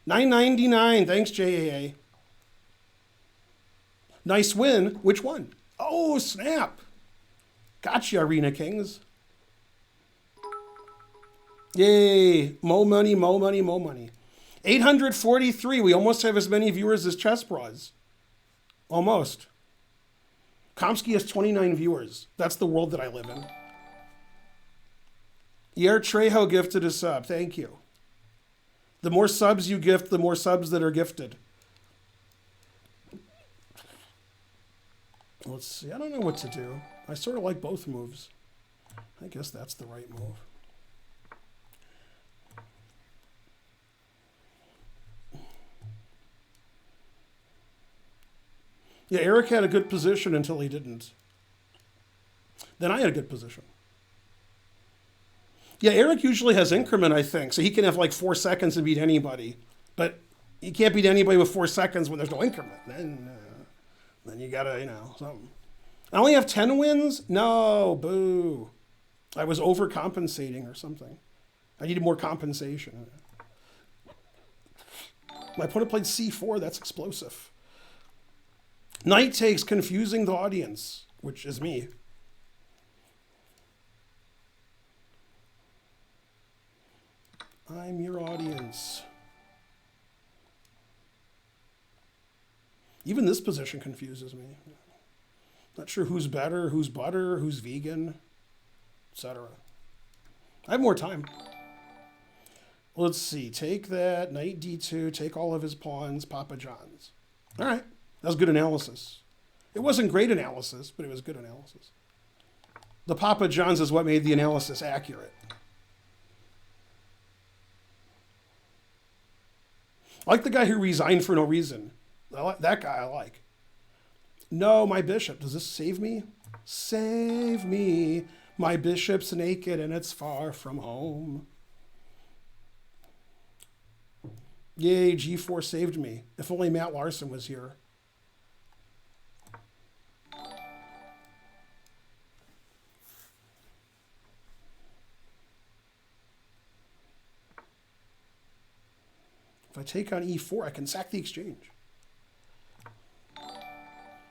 $9.99. Thanks, JAA. Nice win. Which one? Oh, snap. Gotcha, Arena Kings. Yay. Mo money, mo money, mo money. 843. We almost have as many viewers as Chess Bros. Almost. Komsky has 29 viewers. That's the world that I live in. Yer Trejo gifted a sub. Thank you. The more subs you gift, the more subs that are gifted. Let's see. I don't know what to do. I sort of like both moves. I guess that's the right move. Yeah, Eric had a good position until he didn't. Then I had a good position. Yeah, Eric usually has increment, I think, so he can have like 4 seconds to beat anybody. But you can't beat anybody with 4 seconds when there's no increment. Then you gotta, something. I only have 10 wins? No, boo. I was overcompensating or something. I needed more compensation. My opponent played C4, that's explosive. Knight takes, confusing the audience, which is me. I'm your audience. Even this position confuses me. Not sure who's better, who's butter, who's vegan, etc. I have more time. Let's see. Take that. Knight D2. Take all of his pawns. Papa John's. All right. That was good analysis. It wasn't great analysis, but it was good analysis. The Papa John's is what made the analysis accurate. I like the guy who resigned for no reason. That guy I like. No, my bishop. Does this save me? Save me. My bishop's naked and it's far from home. Yay, G4 saved me. If only Matt Larson was here. If I take on E4, I can sack the exchange.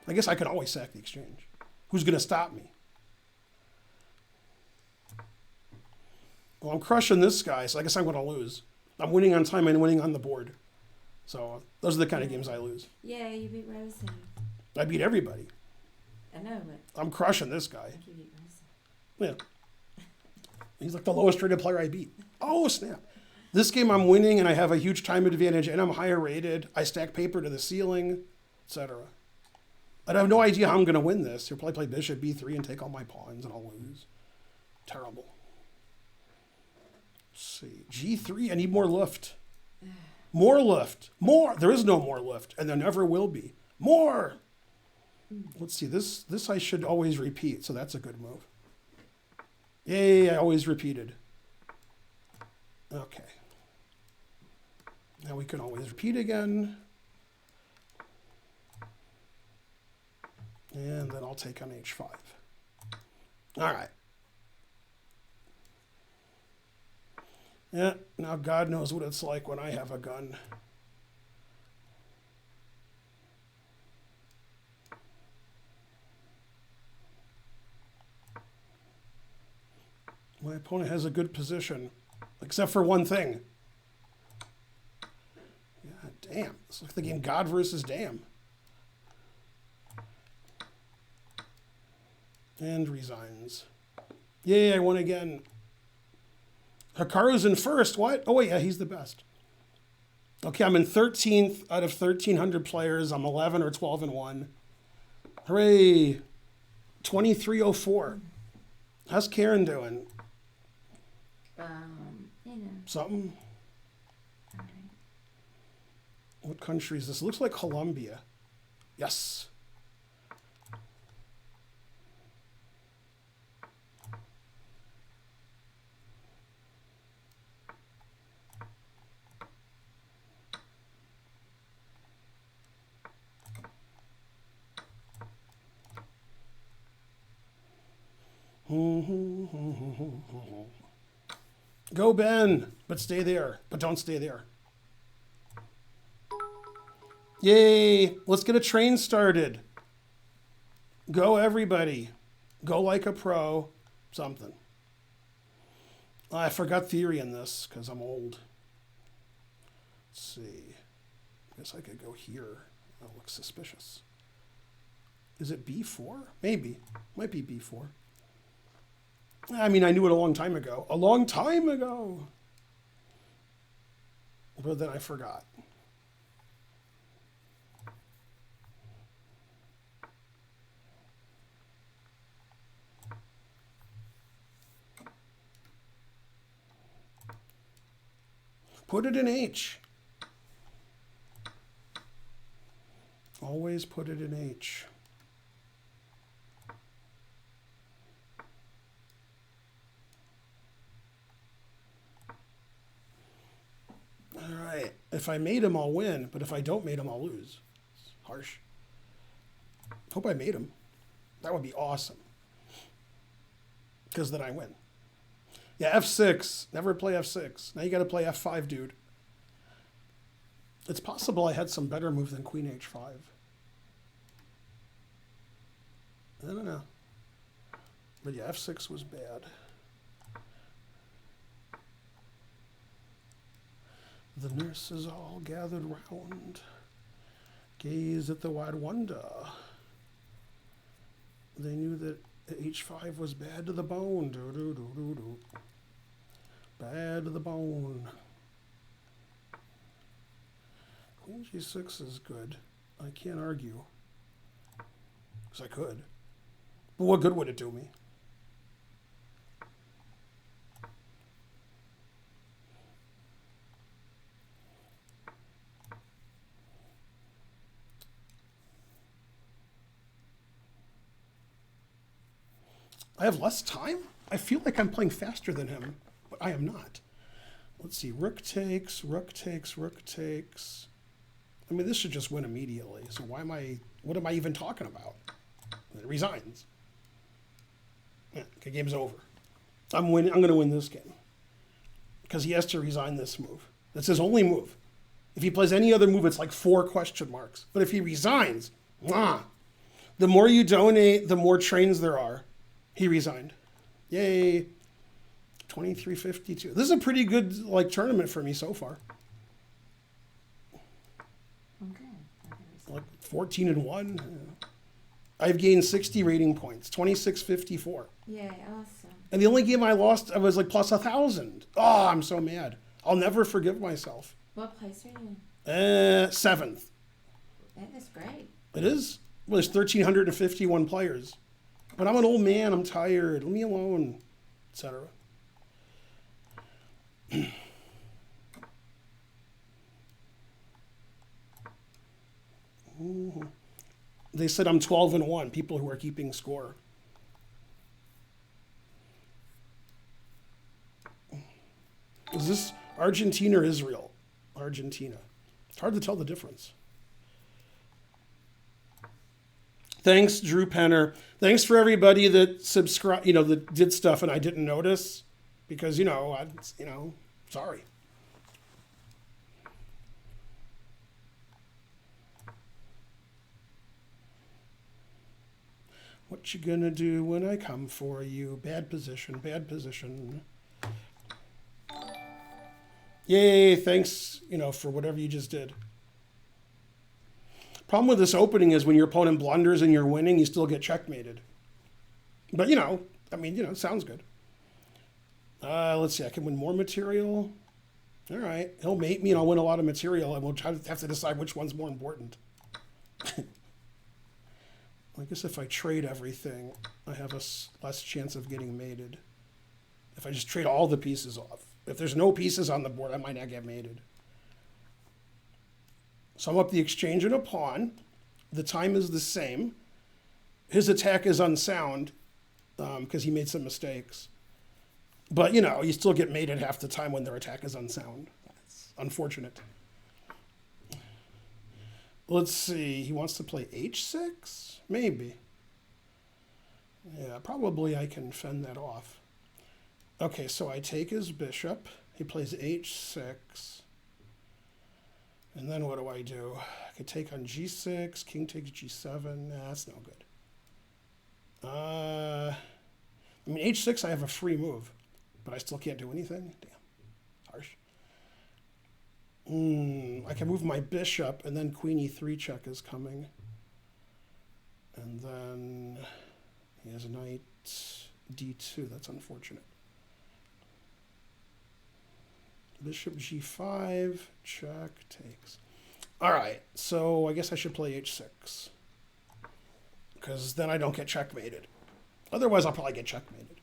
I guess I can always sack the exchange. Who's going to stop me? Well, I'm crushing this guy, so I guess I'm going to lose. I'm winning on time and winning on the board. So those are the kind of games I lose. Yeah, you beat Rosen. I beat everybody. I know, but... I'm crushing this guy. I think you beat Rosen. Yeah. He's like the lowest rated player I beat. Oh, snap. This game I'm winning and I have a huge time advantage and I'm higher rated. I stack paper to the ceiling, etc. I have no idea how I'm going to win this. He'll probably play bishop b3 and take all my pawns and I'll lose. Terrible. Let's see. G3, I need more lift. More lift. More. There is no more lift and there never will be. More. Let's see. This I should always repeat, so that's a good move. Yay, I always repeated. Okay. Now we can always repeat again. And then I'll take on h5. All right. Yeah, now God knows what it's like when I have a gun. My opponent has a good position, except for one thing. God damn. It's like the game God versus Damn. And resigns. Yay, I won again. Hikaru's in first. What? Oh, wait, yeah, he's the best. Okay, I'm in 13th out of 1,300 players. I'm 11 or 12 and 1. Hooray. 2304. How's Karen doing? You know. Something? All right. What country is this? It looks like Colombia. Yes. Go, Ben, but stay there. But don't stay there. Yay! Let's get a train started. Go, everybody. Go like a pro. Something. I forgot theory in this because I'm old. Let's see. I guess I could go here. That looks suspicious. Is it B4? Maybe. Might be B4. I mean, I knew it a long time ago. A long time ago! But then I forgot. Put it in H. Always put it in H. All right. If I made him, I'll win. But if I don't mate him, I'll lose. It's harsh. Hope I made him. That would be awesome. Because then I win. Yeah, F6. Never play F6. Now you got to play F5, dude. It's possible I had some better move than Queen H5. I don't know. But yeah, F6 was bad. The nurses all gathered round, gazed at the wide wonder. They knew that H5 was bad to the bone. Do, do, do, do, do. Bad to the bone. Queen G6 is good. I can't argue. Because I could. But what good would it do me? I have less time? I feel like I'm playing faster than him, but I am not. Let's see, rook takes, rook takes, rook takes. I mean, this should just win immediately. So what am I even talking about? It resigns. Yeah, okay, game's over. I'm going to win this game. Because he has to resign this move. That's his only move. If he plays any other move, it's like 4 question marks. But if he resigns, the more you donate, the more trains there are. He resigned. Yay. 2352. This is a pretty good tournament for me so far. Okay. Like 14 and 1. Yeah. I've gained 60 rating points. 2654. Yay, awesome. And the only game I lost, I was like plus 1,000. Oh, I'm so mad. I'll never forgive myself. What place are you in? 7th. That is great. It is? Well, there's 1,351 players. But I'm an old man. I'm tired. Leave me alone, etc. They said I'm 12 and 1. People who are keeping score. Is this Argentina or Israel? Argentina. It's hard to tell the difference. Thanks, Drew Penner. Thanks for everybody that subscribe, that did stuff and I didn't notice, because sorry. What you gonna do when I come for you? Bad position, bad position. Yay, thanks, for whatever you just did. Problem with this opening is when your opponent blunders and you're winning, you still get checkmated. But, it sounds good. Let's see, I can win more material. All right, he'll mate me and I'll win a lot of material and we'll have to decide which one's more important. I guess if I trade everything, I have a less chance of getting mated. If I just trade all the pieces off. If there's no pieces on the board, I might not get mated. So I'm up the exchange and a pawn. The time is the same. His attack is unsound because he made some mistakes. But, you still get mated half the time when their attack is unsound. That's unfortunate. Let's see. He wants to play h6? Maybe. Yeah, probably I can fend that off. Okay, so I take his bishop. He plays h6. And then what do? I could take on g6. King takes g7. Nah, that's no good. h6, I have a free move. But I still can't do anything? Damn. Harsh. I can move my bishop, and then queen e3 check is coming. And then he has knight d2. That's unfortunate. Bishop g5, check, takes. All right, so I guess I should play h6. Because then I don't get checkmated. Otherwise, I'll probably get checkmated.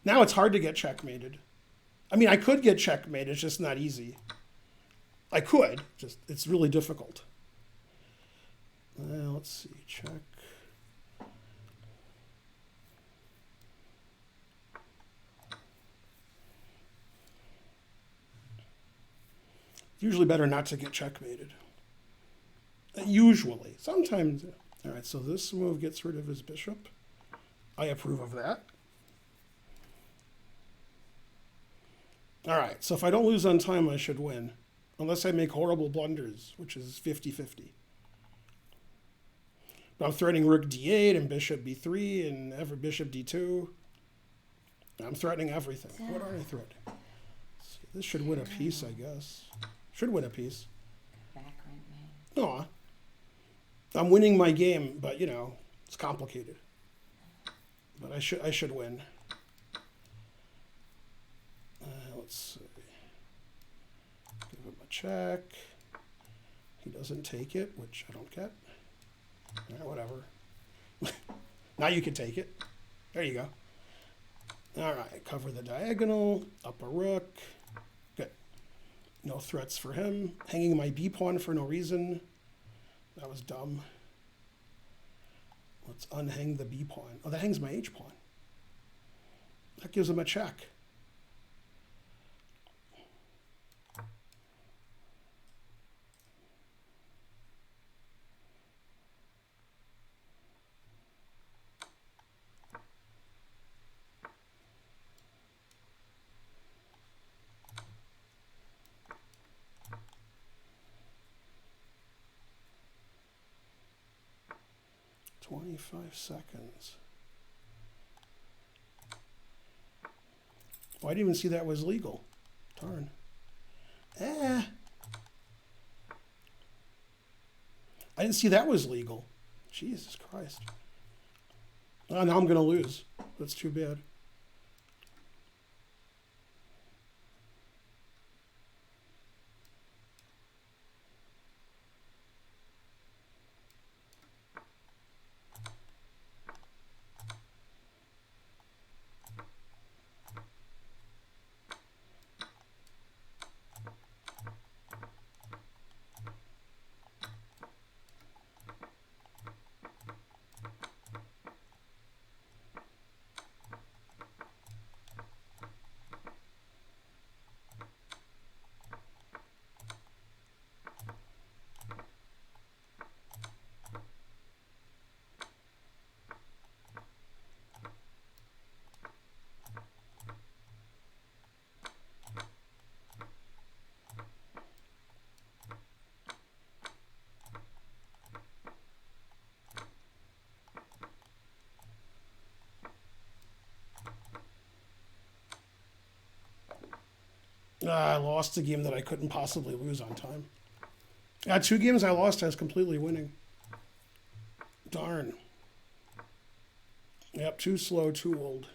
Now it's hard to get checkmated. I mean, I could get checkmated, it's just not easy. I could, just it's really difficult. Let's see, check. Usually better not to get checkmated. Usually. Sometimes. All right, so this move gets rid of his bishop. I approve of that. All right, so if I don't lose on time, I should win. Unless I make horrible blunders, which is 50-50. But I'm threatening rook d8 and bishop b3 and every bishop d2. I'm threatening everything. What are I threatening? This should win a piece, I guess. Should win a piece. Aw. I'm winning my game, but it's complicated. But I should win. Let's see. Give him a check. He doesn't take it, which I don't get. Whatever. Now you can take it. There you go. All right, cover the diagonal, up a rook. Good. No threats for him. Hanging my b pawn for no reason. That was dumb. Let's unhang the b pawn. Oh, that hangs my h pawn. That gives him a check. "25 seconds. Oh, I didn't even see that was legal. Darn. I didn't see that was legal. Jesus Christ. Oh, now I'm going to lose. That's too bad. I lost a game that I couldn't possibly lose on time. 2 games I lost, I was completely winning. Darn. Yep, too slow, too old.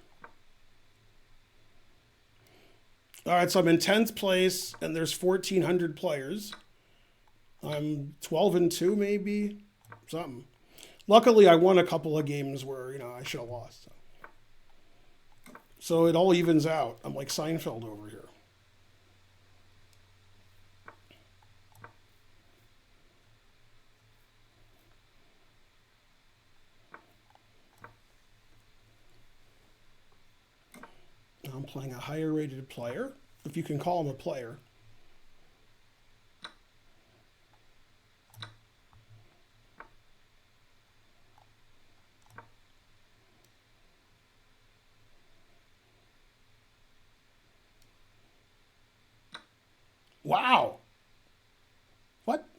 All right, so I'm in 10th place, and there's 1,400 players. I'm 12-2, maybe, something. Luckily, I won a couple of games where, I should have lost. So it all evens out. I'm like Seinfeld over here. I'm playing a higher rated player, if you can call him a player. Wow. What?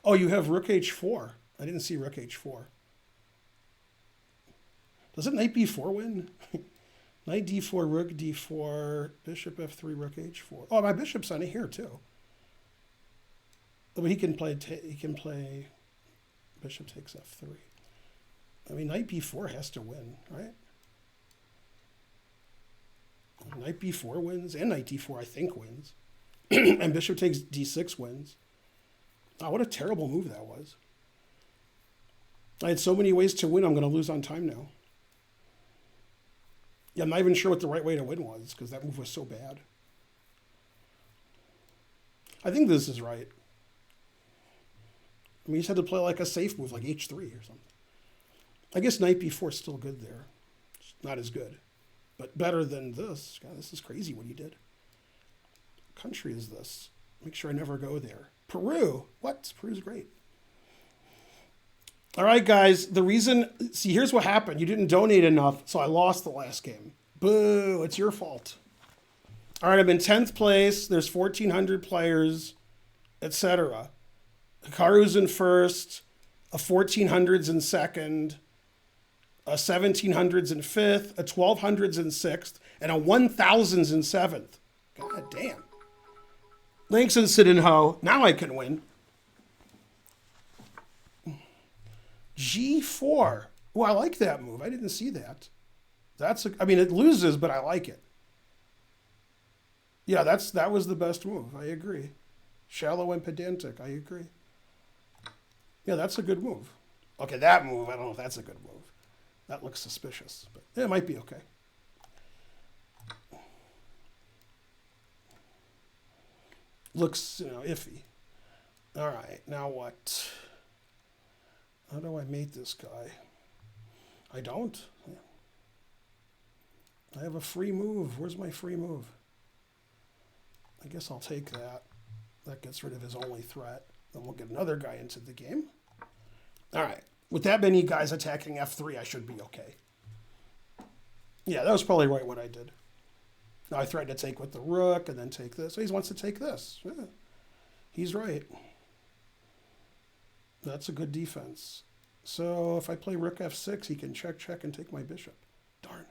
Oh, you have Rook H4. I didn't see Rook H4. Doesn't Knight B4 win? Knight D4, Rook D4, Bishop F3, Rook H4. Oh, my bishop's on here too. But he can play. Bishop takes F3. I mean, Knight B4 has to win, right? Knight B4 wins, and Knight D4 I think wins, and Bishop takes D6 wins. Oh, what a terrible move that was! I had so many ways to win. I'm going to lose on time now. Yeah, I'm not even sure what the right way to win was because that move was so bad. I think this is right. I mean, you just had to play like a safe move, like H3 or something. I guess Knight B4 is still good there. It's not as good, but better than this. God, this is crazy what he did. What country is this? Make sure I never go there. Peru. What? Peru's great. All right, guys. See, here's what happened. You didn't donate enough, so I lost the last game. Boo, it's your fault. All right, I'm in 10th place. There's 1,400 players, etc. Hikaru's in first, a 1,400's in second, a 1,700's in fifth, a 1,200's in sixth, and a 1,000's in seventh. God damn. Thanks, and sit in ho. Now I can win. G4. Oh, I like that move. I didn't see that. I mean, it loses, but I like it. Yeah, that was the best move. I agree. Shallow and pedantic. I agree. Yeah, that's a good move. Okay, that move, I don't know if that's a good move. That looks suspicious, but it might be okay. Looks, iffy. All right, now what? How do I mate this guy? I don't. I have a free move. Where's my free move? I guess I'll take that. That gets rid of his only threat. Then we'll get another guy into the game. All right. With that many guys attacking F3, I should be okay. Yeah, that was probably right what I did. Now I threatened to take with the rook and then take this. So he wants to take this. Yeah. He's right. That's a good defense. So if I play rook F6, he can check, check, and take my bishop. Darn.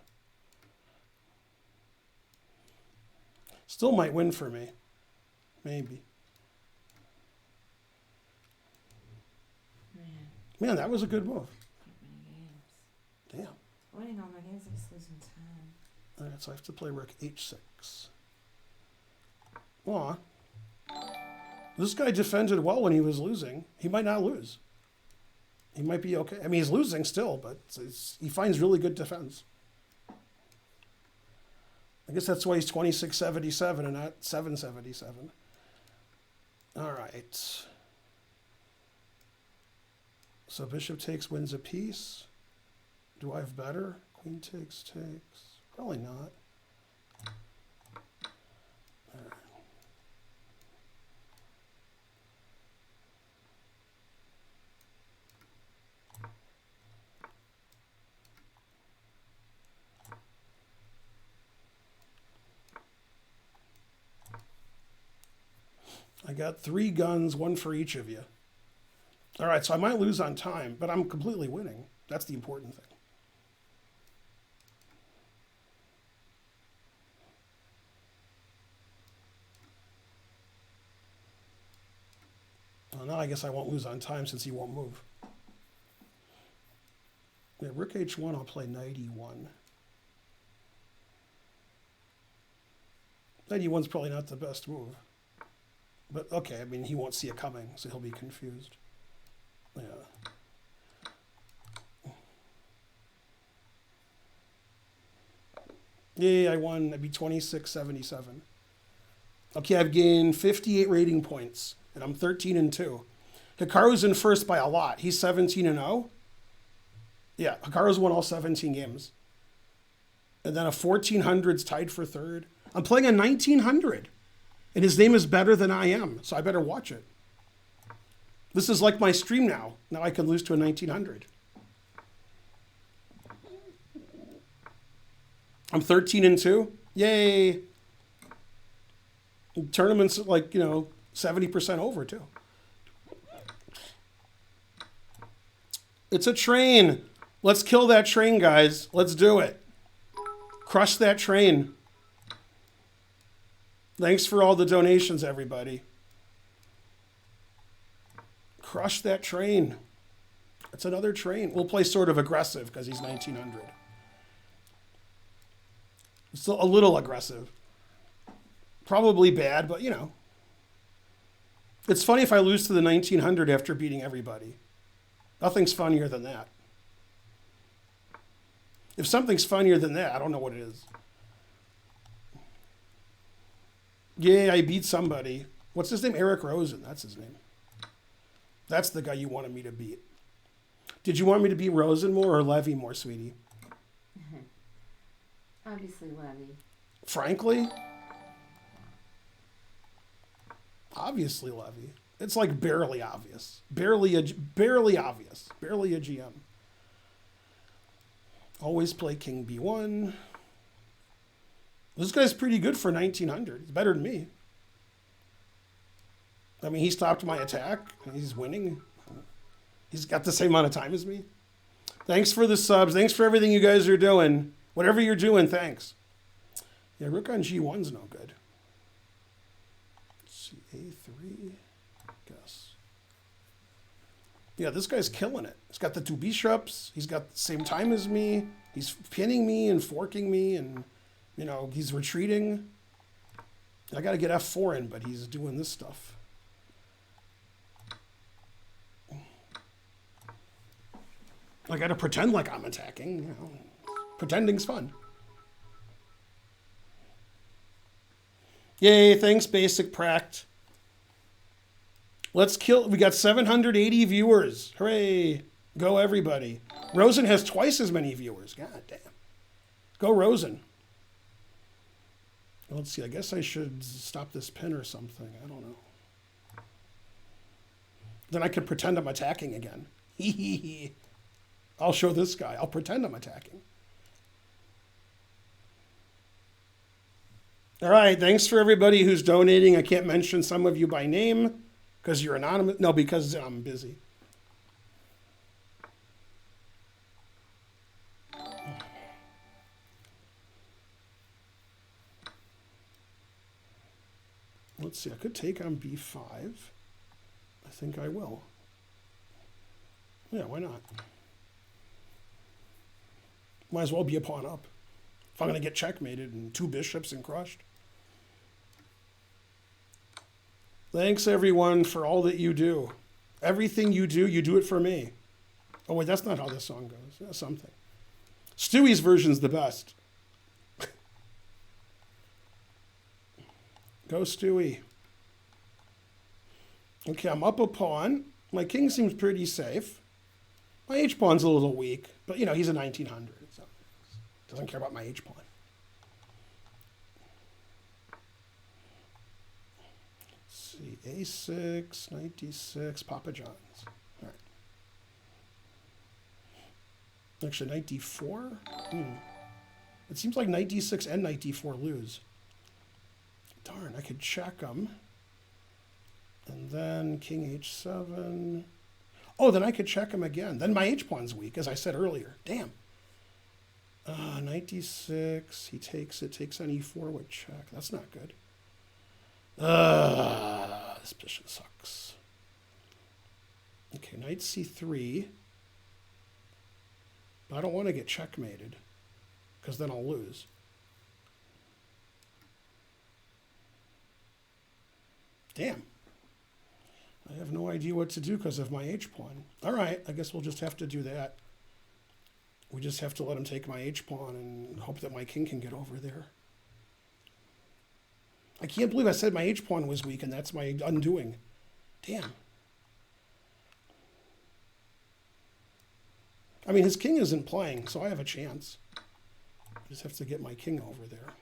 Still might win for me. Maybe. Man, that was a good move. Damn. Winning all my games, I'm just losing time. All right, so I have to play rook H6. Aw. This guy defended well when he was losing. He might not lose. He might be okay. I mean, he's losing still, but he finds really good defense. I guess that's why he's 2677 and not 777. All right. So bishop takes, wins a piece. Do I have better? Queen takes. Probably not. All right. I got 3 guns, 1 for each of you. All right, so I might lose on time, but I'm completely winning. That's the important thing. now I guess I won't lose on time since he won't move. Yeah, rook h1, I'll play knight e1. Knight e1's probably not the best move. But okay, I mean, he won't see it coming, so he'll be confused. Yeah. Yay, I won. I'd be 26.77. Okay, I've gained 58 rating points, and I'm 13-2. Hikaru's in first by a lot. He's 17-0. Yeah, Hikaru's won all 17 games. And then a 1400's tied for third. I'm playing a 1900, and his name is better than I am, so I better watch it. This is like my stream now. Now I can lose to a 1900. I'm 13-2. Yay. Tournament's like, 70% over too. It's a train. Let's kill that train, guys. Let's do it. Crush that train. Thanks for all the donations, everybody. Crush that train. It's another train. We'll play sort of aggressive because he's 1900. Still a little aggressive. Probably bad, but It's funny if I lose to the 1900 after beating everybody. Nothing's funnier than that. If something's funnier than that, I don't know what it is. Yay, I beat somebody. What's his name? Eric Rosen. That's his name. That's the guy you wanted me to beat. Did you want me to beat Rosen more or Levy more, sweetie? Obviously, Levy. Frankly? Obviously, Levy. It's like barely obvious. Barely obvious. Barely a GM. Always play King B1. This guy's pretty good for 1900. He's better than me. I mean, he stopped my attack. He's winning. He's got the same amount of time as me. Thanks for the subs. Thanks for everything you guys are doing. Whatever you're doing, thanks. Yeah, rook on G1's no good. Let's see, A3, guess. Yeah, this guy's killing it. He's got the two bishops. He's got the same time as me. He's pinning me and forking me, and, he's retreating. I got to get F4 in, but he's doing this stuff. I got to pretend like I'm attacking, Pretending's fun. Yay, thanks, Basic Pract. Let's kill. We got 780 viewers. Hooray. Go, everybody. Rosen has twice as many viewers. God damn. Go, Rosen. Let's see. I guess I should stop this pin or something. I don't know. Then I could pretend I'm attacking again. I'll show this guy. I'll pretend I'm attacking. All right, thanks for everybody who's donating. I can't mention some of you by name because you're anonymous. No, because I'm busy. Let's see, I could take on B5. I think I will. Yeah, why not? Might as well be a pawn up. If I'm going to get checkmated and two bishops and crushed. Thanks, everyone, for all that you do. Everything you do it for me. Oh, wait, that's not how this song goes. That's something. Stewie's version's the best. Go, Stewie. Okay, I'm up a pawn. My king seems pretty safe. My h-pawn's a little weak, but, he's a 1900, so doesn't care about my h-pawn. See, A6, knight D6, Papa John's. All right. Actually, knight D4? It seems like knight D6 and knight D4 lose. Darn, I could check them. And then king H7. Oh, then I could check him again. Then my h-pawn's weak, as I said earlier. Damn. Knight D6, he takes it, takes on E4 with check. That's not good. This bishop sucks. Okay, knight c3. But I don't want to get checkmated, because then I'll lose. Damn. I have no idea what to do because of my h-pawn. All right, I guess we'll just have to do that. We just have to let him take my h-pawn and hope that my king can get over there. I can't believe I said my h-pawn was weak, and that's my undoing. Damn. I mean, his king isn't playing, so I have a chance. I just have to get my king over there.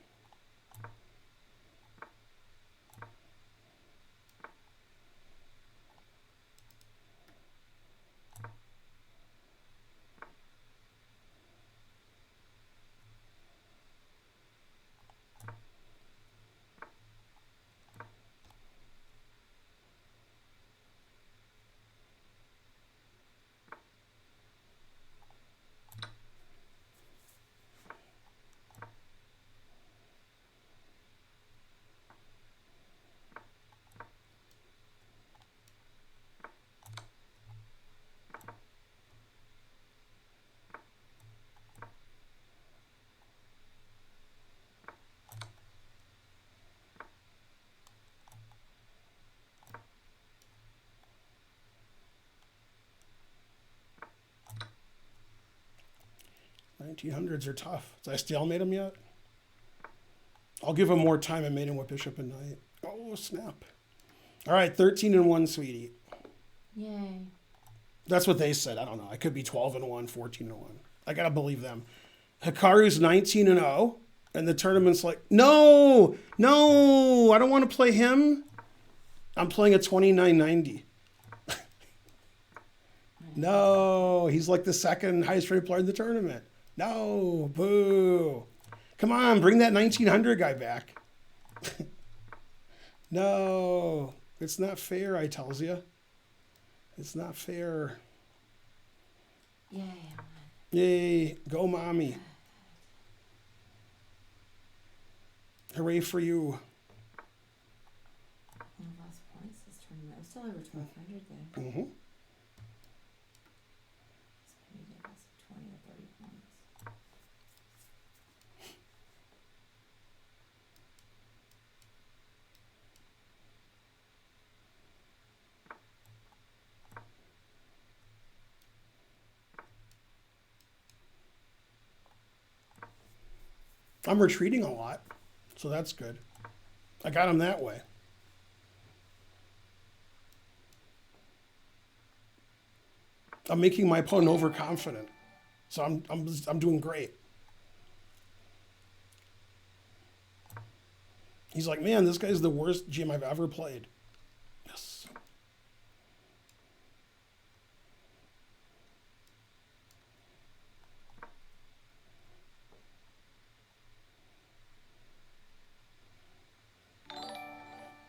$1900s are tough. Did I stalemate him yet? I'll give him more time. I made him with bishop and knight. Oh, snap. All right, 13-1, sweetie. Yay. That's what they said. I don't know. I could be 12-1, 14-1. I got to believe them. Hikaru's 19-0, and the tournament's like, no, I don't want to play him. I'm playing a 29.90. No, he's like the second highest rated player in the tournament. No, boo. Come on, bring that 1900 guy back. No, it's not fair, I tells you. It's not fair. Yay. Yay, go mommy. Hooray for you. I lost points this tournament. I was still over 1200 though. Mm-hmm. So maybe I lost 20 or 30 points. I'm retreating a lot, so that's good. I got him that way. I'm making my opponent overconfident, so I'm doing great. He's like, man, this guy's the worst GM I've ever played. Yes.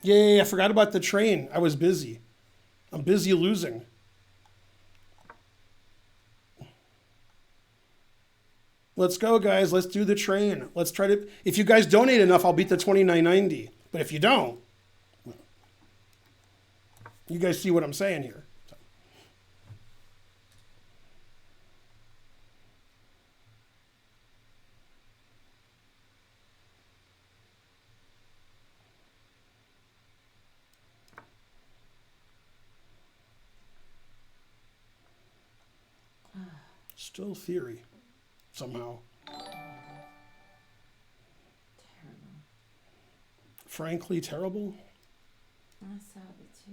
Yay, I forgot about the train. I was busy. I'm busy losing. Let's go, guys. Let's do the train. Let's try to... If you guys donate enough, I'll beat the 29.90. But if you don't, you guys see what I'm saying here. Still theory, somehow. Terrible. Frankly, terrible. I saw it too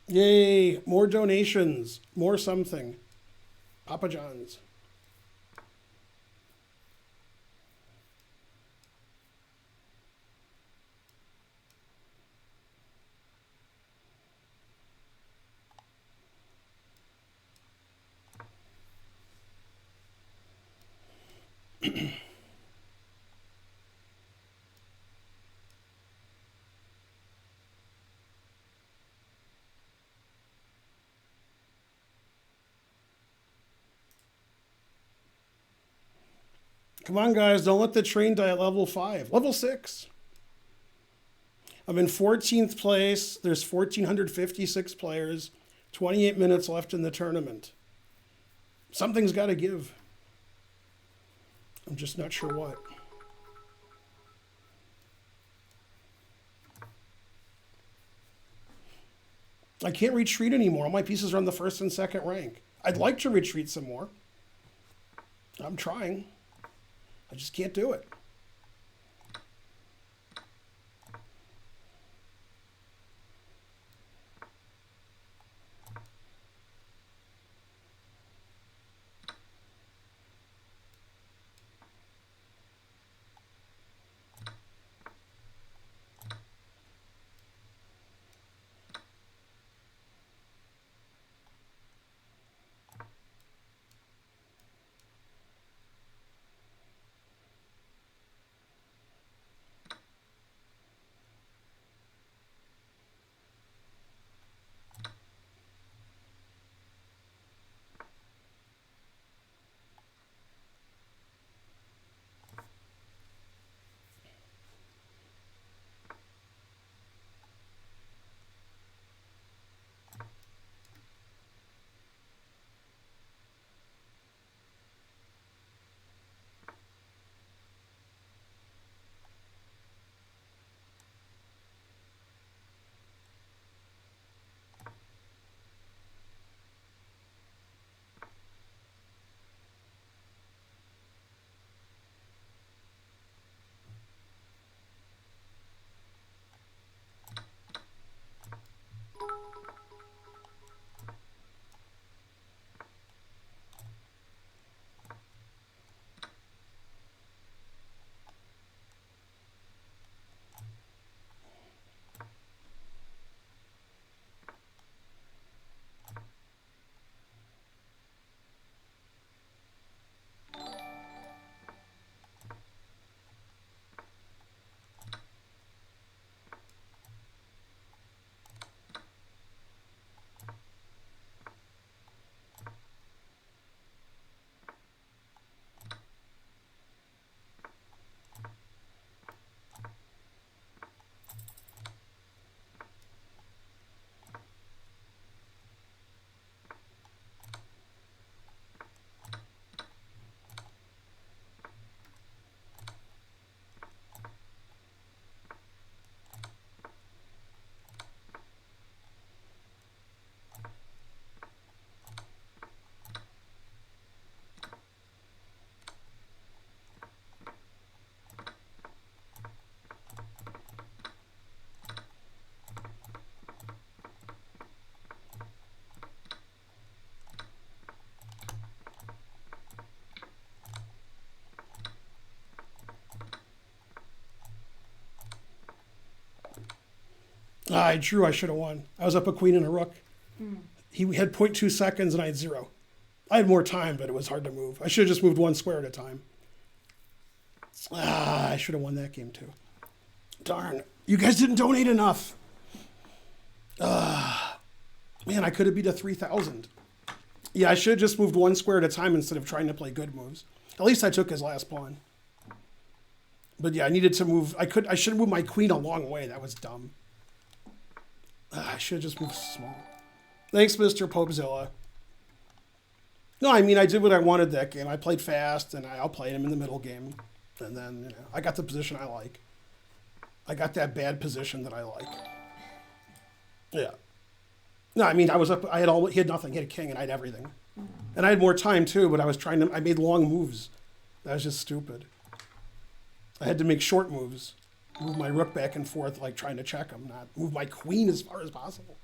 late. Yay, more donations, more something. Papa John's. Come on, guys. Don't let the train die at level 5. Level 6. I'm in 14th place. There's 1,456 players. 28 minutes left in the tournament. Something's got to give. I'm just not sure what. I can't retreat anymore. All my pieces are on the first and second rank. I'd like to retreat some more. I'm trying. I just can't do it. I drew. I should have won. I was up a queen and a rook. He had zero point 0.2 seconds and I had 0. I had more time, but it was hard to move. I should have just moved one square at a time. I should have won that game too. Darn. You guys didn't donate enough. Man, I could have beat a 3,000. Yeah, I should have just moved one square at a time instead of trying to play good moves. At least I took his last pawn. But yeah, I needed to move. I should have moved my queen a long way. That was dumb. I should have just moved small. Thanks, Mr. Popezilla. No, I mean, I did what I wanted that game. I played fast, and I outplayed him in the middle game. And then, I got the position I like. I got that bad position that I like. Yeah. No, I mean, I was up. He had nothing. He had a king, and I had everything. And I had more time, too, but I made long moves. That was just stupid. I had to make short moves. Move my rook back and forth, like trying to check him, not move my queen as far as possible.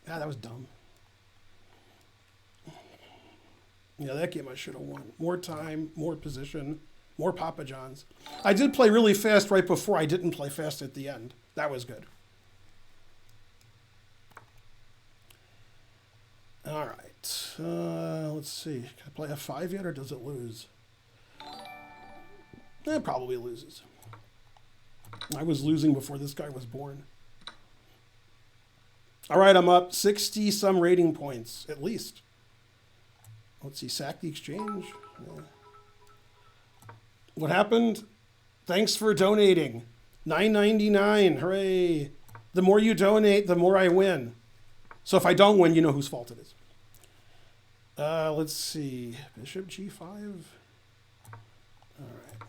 Yeah, that was dumb. Yeah, that game I should have won. More time, more position, more Papa Johns. I did play really fast right before. I didn't play fast at the end. That was good. All right. Let's see. Can I play F5 yet, or does it lose? It probably loses. I was losing before this guy was born. All right, I'm up 60-some rating points, at least. Let's see, sack the exchange. Yeah. What happened? Thanks for donating. $9.99. Hooray. The more you donate, the more I win. So if I don't win, you know whose fault it is. Let's see. Bishop G5. All right.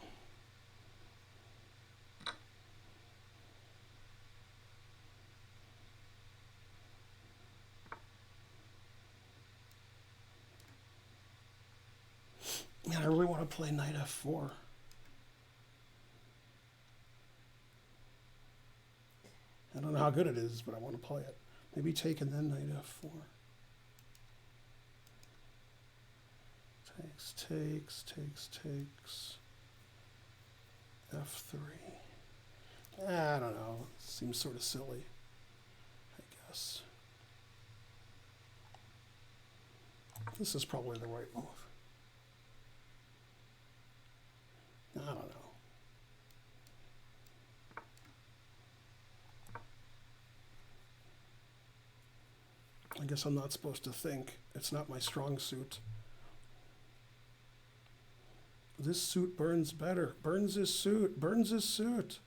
Man, I really want to play knight f4. I don't know how good it is, but I want to play it. Maybe take and then knight f4. Takes. F3. I don't know. Seems sort of silly, I guess. This is probably the right move. I don't know. I guess I'm not supposed to think. It's not my strong suit. This suit burns better. Burns his suit. Burns his suit.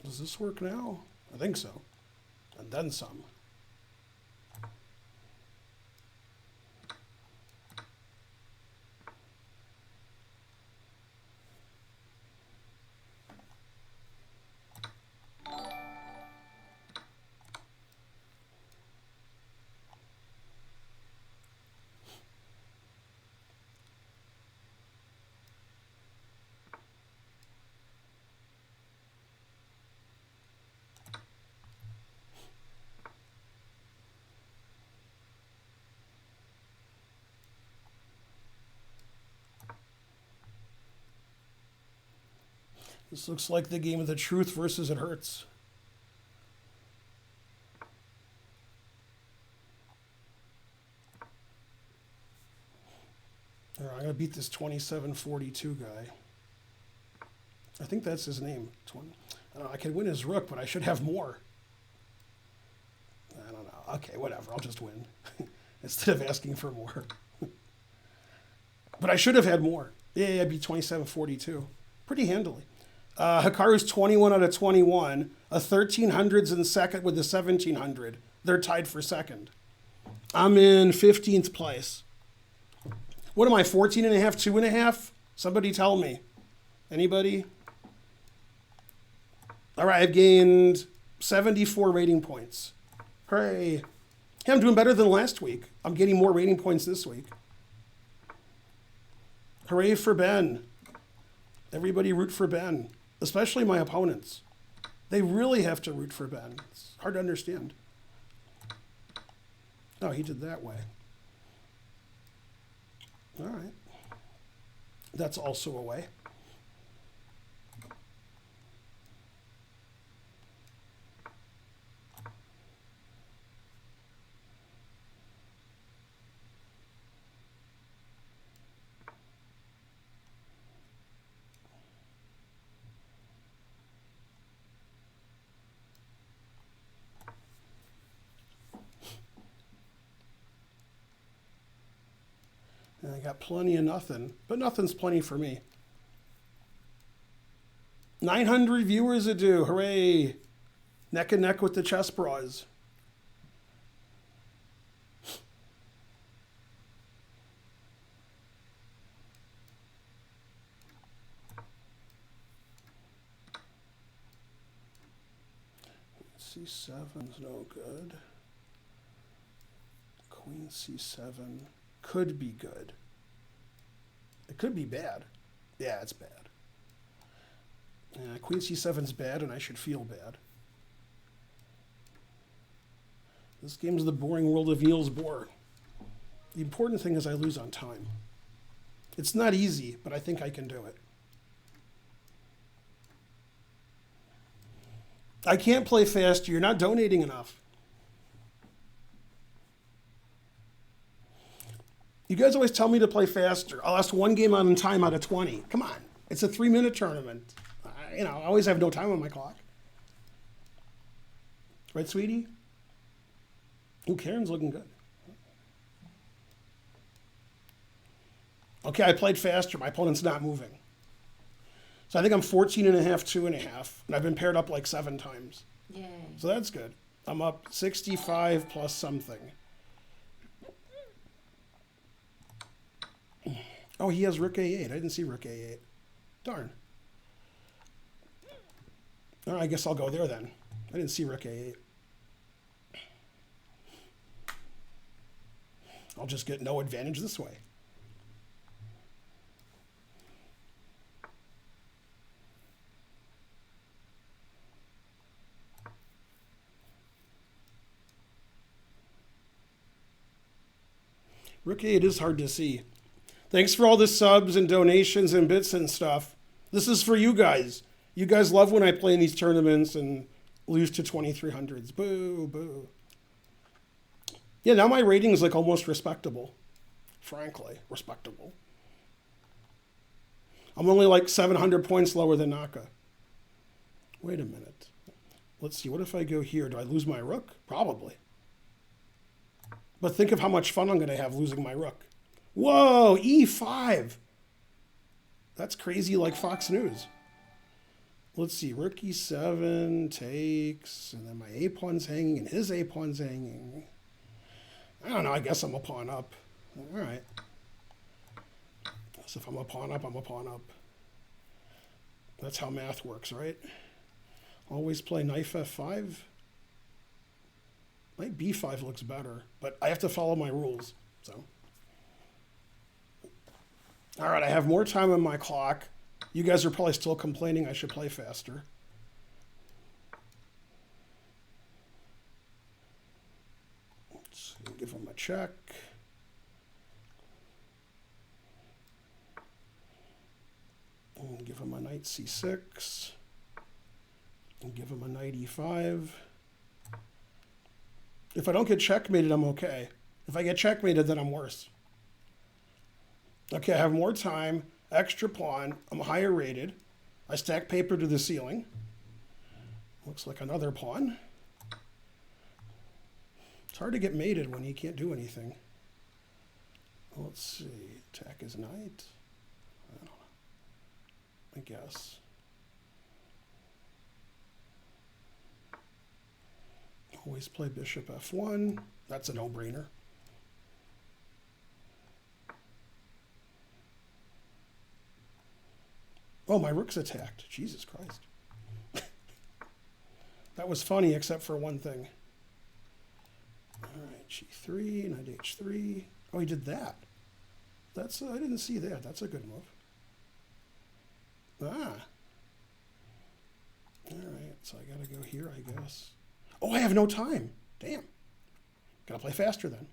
Does this work now? I think so. And then some. This looks like the game of the truth versus it hurts. All right, I'm going to beat this 2742 guy. I think that's his name. I can win his rook, but I should have more. I don't know. Okay, whatever. I'll just win instead of asking for more. But I should have had more. Yeah, I beat 2742 pretty handily. Hikaru's 21 out of 21. A 1300's in second with the 1700. They're tied for second. I'm in 15th place. What am I, 14 and a half, 2.5? Somebody tell me. Anybody? All right, I've gained 74 rating points. Hooray. Hey, I'm doing better than last week. I'm getting more rating points this week. Hooray for Ben. Everybody root for Ben, especially my opponents. They really have to root for Ben. It's hard to understand. Oh, he did that way. All right. That's also a way. And I got plenty of nothing, but nothing's plenty for me. 900 viewers a do, hooray! Neck and neck with the chess bras. C7's no good. Queen C7 could be good. It could be bad. Yeah, it's bad. Yeah, Queen C7's bad, and I should feel bad. This game's the boring world of Niels Bohr. The important thing is I lose on time. It's not easy, but I think I can do it. I can't play fast. You're not donating enough. You guys always tell me to play faster. I'll last one game on time out of 20. Come on. It's a 3-minute tournament. I always have no time on my clock. Right, sweetie? Ooh, Karen's looking good. Okay, I played faster. My opponent's not moving. So I think I'm 14 and a half, 2.5. And I've been paired up like 7 times. Yay. So that's good. I'm up 65 plus something. Oh, he has Rook A8. I didn't see Rook A8. Darn. All right, I guess I'll go there then. I didn't see Rook A8. I'll just get no advantage this way. Rook A8 is hard to see. Thanks for all the subs and donations and bits and stuff. This is for you guys. You guys love when I play in these tournaments and lose to 2300s. Boo, boo. Yeah, now my rating is like almost respectable. Frankly, respectable. I'm only like 700 points lower than Naka. Wait a minute. Let's see, what if I go here? Do I lose my rook? Probably. But think of how much fun I'm going to have losing my rook. Whoa, E5. That's crazy like Fox News. Let's see, rook E7 takes, and then my A-pawn's hanging, and his A-pawn's hanging. I don't know, I guess I'm a pawn up. All right. So if I'm a pawn up, I'm a pawn up. That's how math works, right? Always play knife F5. My B5 looks better, but I have to follow my rules, so. All right, I have more time on my clock. You guys are probably still complaining I should play faster. Let's give him a check. And give him a knight C6. And give him a knight E5. If I don't get checkmated, I'm okay. If I get checkmated, then I'm worse. Okay, I have more time, extra pawn, I'm higher rated. I stack paper to the ceiling. Looks like another pawn. It's hard to get mated when he can't do anything. Let's see, attack his knight. I don't know. I guess. Always play bishop F1. That's a no-brainer. Oh, my rook's attacked. Jesus Christ. That was funny, except for one thing. All right, G3, knight H3. Oh, he did that. That's I didn't see that. That's a good move. Ah. All right, so I got to go here, I guess. Oh, I have no time. Damn. Got to play faster then.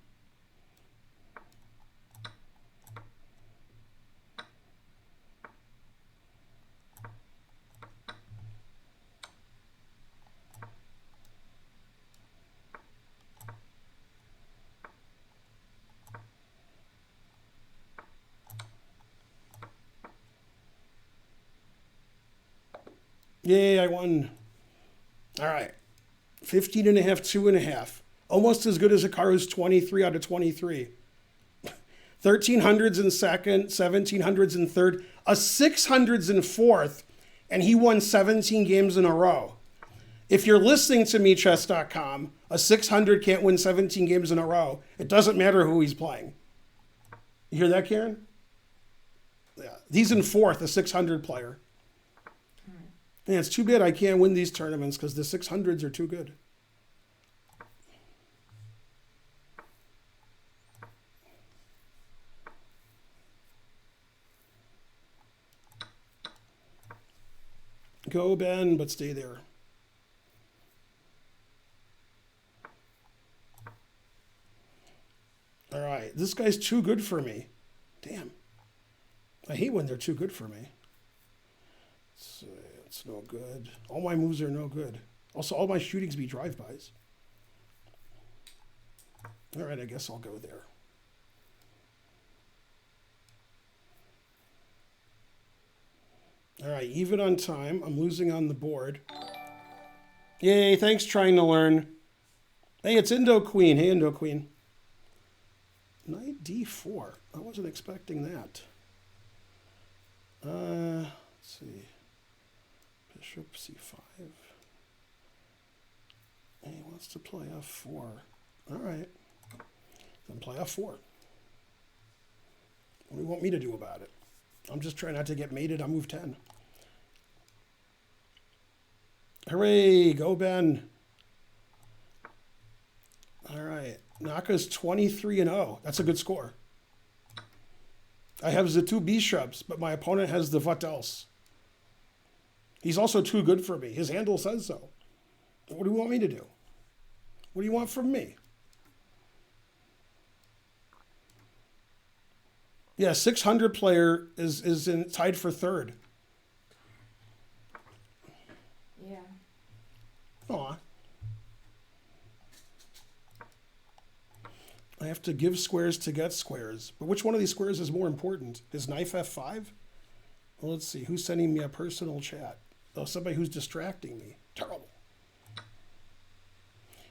Yay, I won. All right. 15 and a half, 2.5. Almost as good as Hikaru's 23 out of 23. 1300s in second, 1700s in third, a 600s in fourth, and he won 17 games in a row. If you're listening to me, chess.com, a 600 can't win 17 games in a row. It doesn't matter who he's playing. You hear that, Karen? Yeah. He's in fourth, a 600 player. Yeah, it's too bad I can't win these tournaments because the 600s are too good. Go, Ben, but stay there. All right, this guy's too good for me. Damn. I hate when they're too good for me. It's no good. All my moves are no good. Also, all my shootings be drive-bys. All right, I guess I'll go there. All right, even on time. I'm losing on the board. Yay, thanks trying to learn. Hey, it's Indo Queen. Hey, Indo Queen. Knight d4. I wasn't expecting that. Let's see. Bishop c5. He wants to play f4. All right. Then play f4. What do you want me to do about it? I'm just trying not to get mated on move 10. Hooray, go Ben. All right, Naka's 23-0. That's a good score. I have the two bishops, but my opponent has the what else. He's also too good for me. His handle says so. What do you want me to do? What do you want from me? Yeah, 600 player is tied for third. Yeah. Aw. I have to give squares to get squares. But which one of these squares is more important? Is knife f5? Well, let's see. Who's sending me a personal chat? Oh, somebody who's distracting me. Terrible.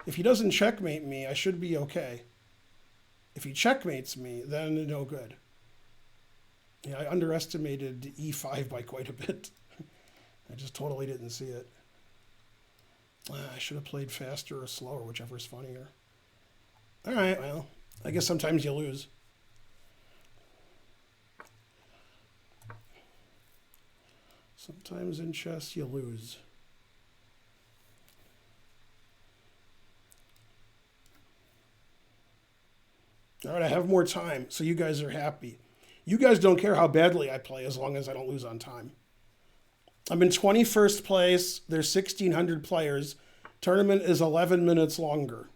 If he doesn't checkmate me, I should be okay. If he checkmates me, then no good. Yeah, I underestimated e5 by quite a bit. I just totally didn't see it. I should have played faster or slower, whichever's funnier. All right, well, I guess sometimes you lose. Sometimes in chess you lose. All right, I have more time, so you guys are happy. You guys don't care how badly I play as long as I don't lose on time. I'm in 21st place. There's 1,600 players. Tournament is 11 minutes longer.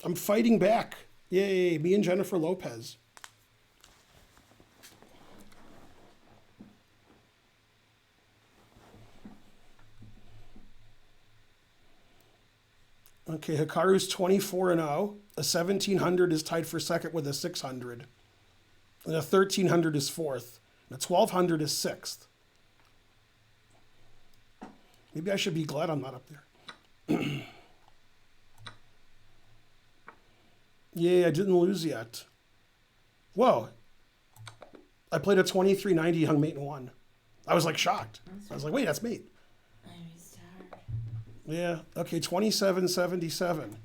I'm fighting back. Yay, me and Jennifer Lopez. Okay, Hikaru's 24-0. A 1,700 is tied for second with a 600. And a 1,300 is fourth. And a 1,200 is sixth. Maybe I should be glad I'm not up there. Yay, I didn't lose yet. Whoa. I played a 2390 hung mate and won. I was like shocked. I was like, wait, that's mate. Yeah, okay, 27.77.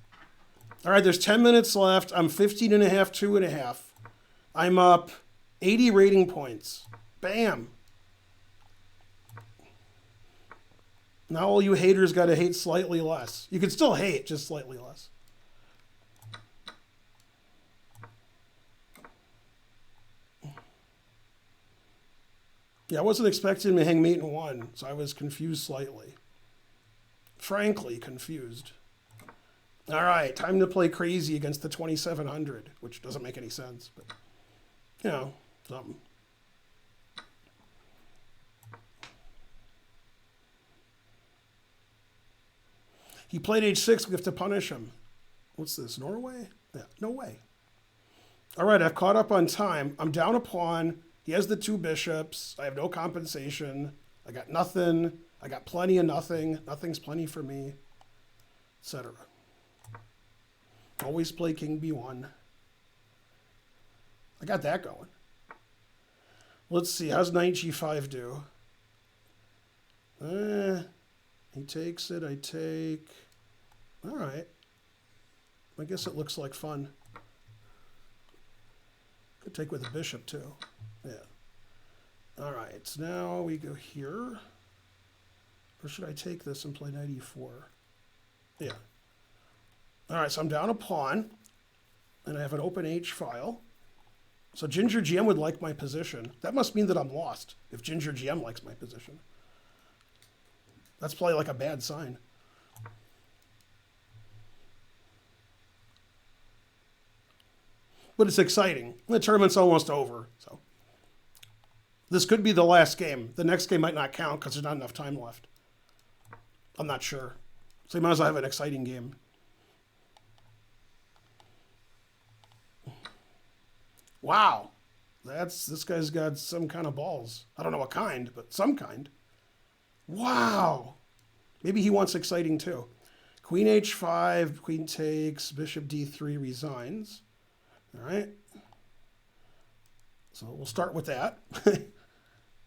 All right, there's 10 minutes left. I'm 15 and a half, 2.5. I'm up 80 rating points. Bam. Now all you haters got to hate slightly less. You can still hate, just slightly less. Yeah, I wasn't expecting him to hang mate and one, so I was confused slightly. Frankly confused. All right, time to play crazy against the 2700, which doesn't make any sense, but, you know, something. He played h6, we have to punish him. What's this, Norway? Yeah, no way. All right, I've caught up on time. I'm down a pawn. He has the two bishops. I have no compensation. I got nothing. I got plenty of nothing. Nothing's plenty for me, etc. Always play king b1. I got that going. Let's see, how's knight g5 do? He takes it, I take. All right. I guess it looks like fun. Could take with a bishop too. Yeah. All right, so now we go here. Or should I take this and play knight e4? Yeah. All right, so I'm down a pawn, and I have an open H file. So Ginger GM would like my position. That must mean that I'm lost if Ginger GM likes my position. That's probably like a bad sign. But it's exciting. The tournament's almost over, so. This could be the last game. The next game might not count because there's not enough time left. I'm not sure. So you might as well have an exciting game. Wow. This guy's got some kind of balls. I don't know what kind, but some kind. Wow. Maybe he wants exciting too. Queen h5, queen takes, bishop d3 resigns. All right. So we'll start with that.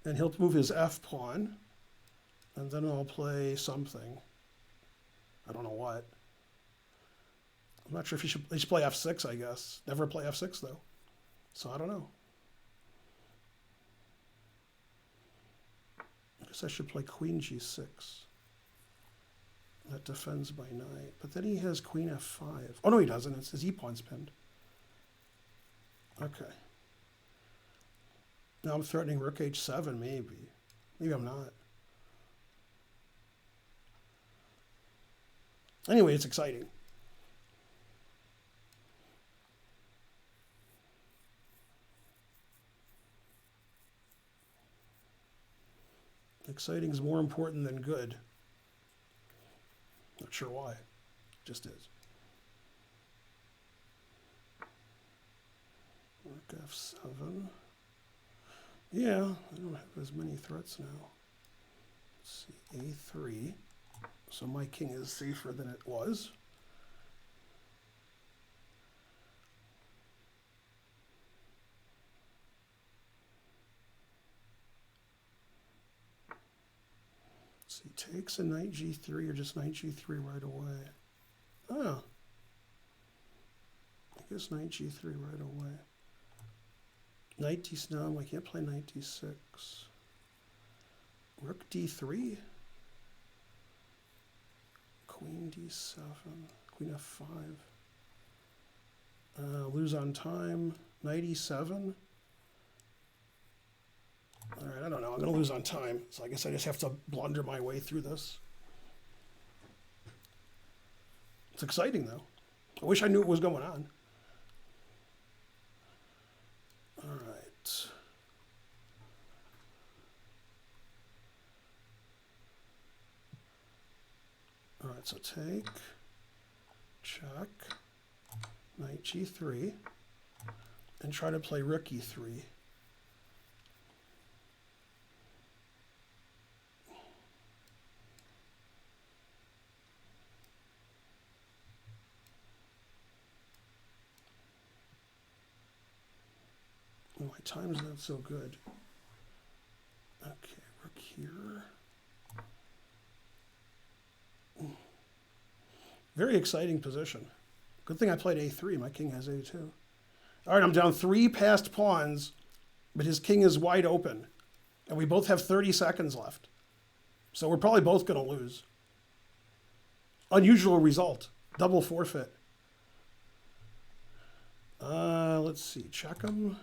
And he'll move his f pawn. And then I'll play something. I don't know what. I'm not sure if he should play f6, I guess. Never play f6 though. So I don't know. I guess I should play queen g6. That defends by knight. But then he has queen f5. Oh, no, he doesn't. It's his e-pawn's pinned. Okay. Now I'm threatening rook h7, maybe. Maybe I'm not. Anyway, it's exciting. Exciting is more important than good. Not sure why. Just is. Rook f7. Yeah, I don't have as many threats now. Let's see, a3. So my king is safer than it was. Let's see, takes a knight g3 or just knight g3 right away. Oh. I guess knight g3 right away. Knight d6, no, I can't play knight d6. Rook d3. Queen d7, queen f5. Lose on time. Knight e7. All right, I don't know. I'm going to lose on time. So I guess I just have to blunder my way through this. It's exciting, though. I wish I knew what was going on. All right. All right, so take, check, knight g3, and try to play rook e3. Oh, my time's not so good. Okay, rook here. Very exciting position. Good thing I played a3. My king has a2. All right, I'm down 3 passed pawns, but his king is wide open. And we both have 30 seconds left. So we're probably both going to lose. Unusual result. Double forfeit. Let's see. Check him.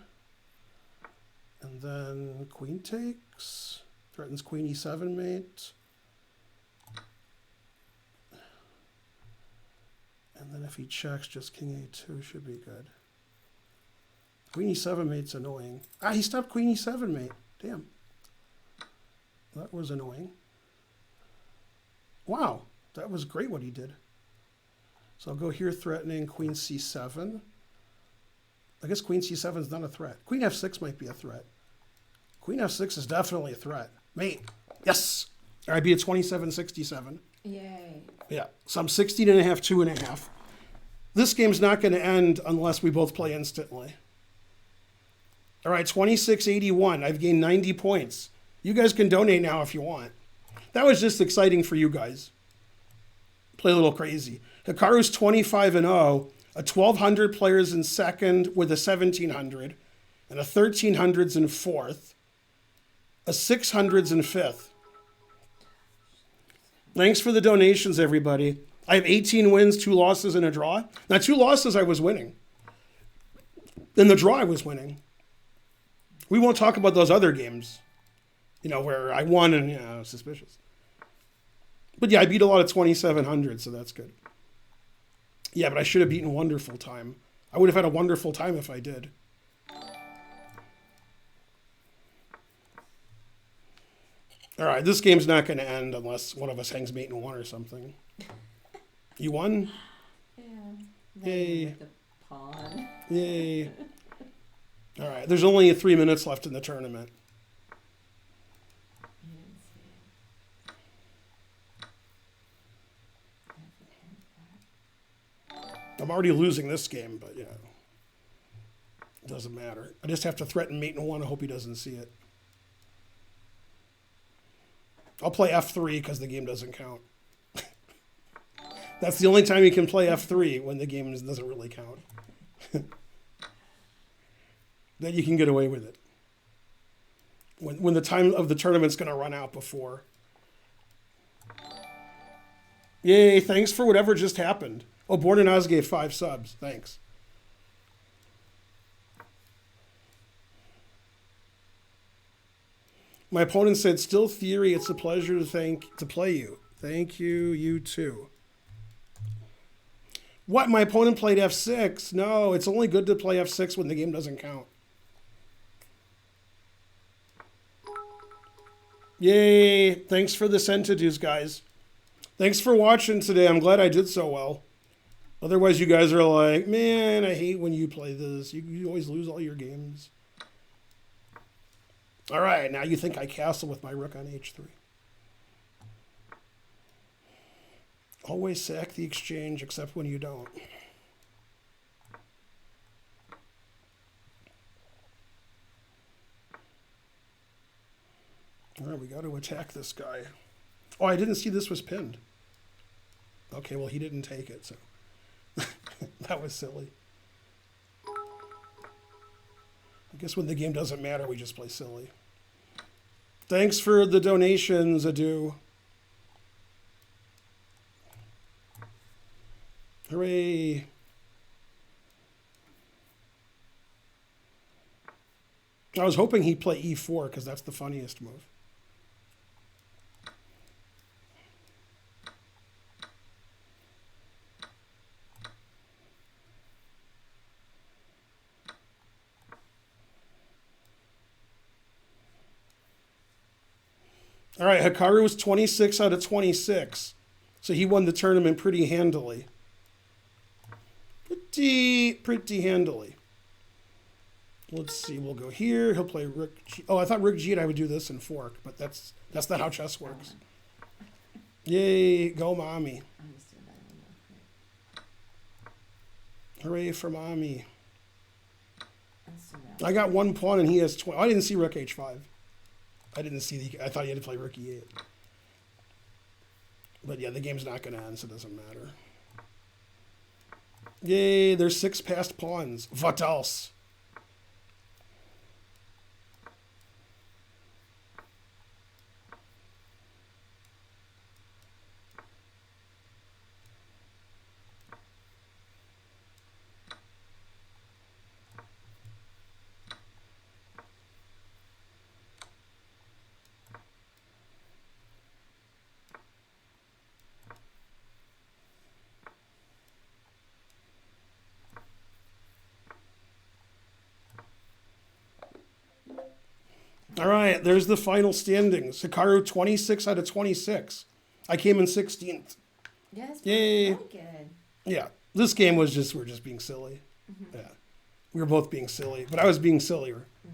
And then queen takes. Threatens queen e7 mate. And then if he checks, just king a2 should be good. Queen e7 mate's annoying. Ah, he stopped queen e7 mate. Damn. That was annoying. Wow, that was great what he did. So I'll go here threatening queen c7. I guess queen c7 is not a threat. Queen f6 might be a threat. Queen f6 is definitely a threat. Mate. Yes. All right, beat a 27-67. Yay. Yeah, so I'm 16 and a half, 2 and a half. This game's not going to end unless we both play instantly. All right, 26-81. I've gained 90 points. You guys can donate now if you want. That was just exciting for you guys. Play a little crazy. Hikaru's 25-0. A 1,200 players in second with a 1,700. And a 1,300's in fourth. A 600's in fifth. Thanks for the donations, everybody. I have 18 wins, 2 losses, and a draw. Now, 2 losses, I was winning. In the draw, I was winning. We won't talk about those other games, where I won and, suspicious. But yeah, I beat a lot of 2,700, so that's good. Yeah, but I should have beaten Wonderful Time. I would have had a wonderful time if I did. All right, this game's not going to end unless one of us hangs mate in 1 or something. You won? Yeah. Yay. With the pawn. Yay. All right, there's only 3 minutes left in the tournament. You didn't see it. That's a I'm already losing this game, but you know, it doesn't matter. I just have to threaten mate in 1 and hope he doesn't see it. I'll play F3 because the game doesn't count. That's the only time you can play F3, when the game doesn't really count. Then you can get away with it. When the time of the tournament's going to run out before. Yay, thanks for whatever just happened. Oh, Born in Oz gave 5 subs. Thanks. My opponent said, still theory, it's a pleasure to play you. Thank you, you too. What, my opponent played F6? No, it's only good to play F6 when the game doesn't count. Yay, thanks for the centidues, guys. Thanks for watching today. I'm glad I did so well. Otherwise, you guys are like, man, I hate when you play this. You always lose all your games. All right, now you think I castle with my rook on h3. Always sack the exchange except when you don't. All right, we got to attack this guy. Oh, I didn't see this was pinned. Okay, well, he didn't take it, so that was silly. I guess when the game doesn't matter, we just play silly. Thanks for the donations, Adu. Hooray. I was hoping he'd play e4 because that's the funniest move. All right, Hikaru was 26 out of 26. So he won the tournament pretty handily. Pretty handily. Let's see, we'll go here. He'll play Rook G. Oh, I thought Rook G8 I would do this and fork, but that's not how chess works. Yay, go mommy. Hooray for mommy. I got 1 pawn and he has 20. I didn't see Rook H5. I didn't see I thought he had to play Rook E8. But yeah, the game's not going to end, so it doesn't matter. Yay, there's 6 passed pawns. What else? All right, there's the final standings. Hikaru 26 out of 26. I came in 16th. Yes, yay. Really good. Yeah, this game was just, we're just being silly. Mm-hmm. Yeah, we were both being silly, but I was being sillier. No.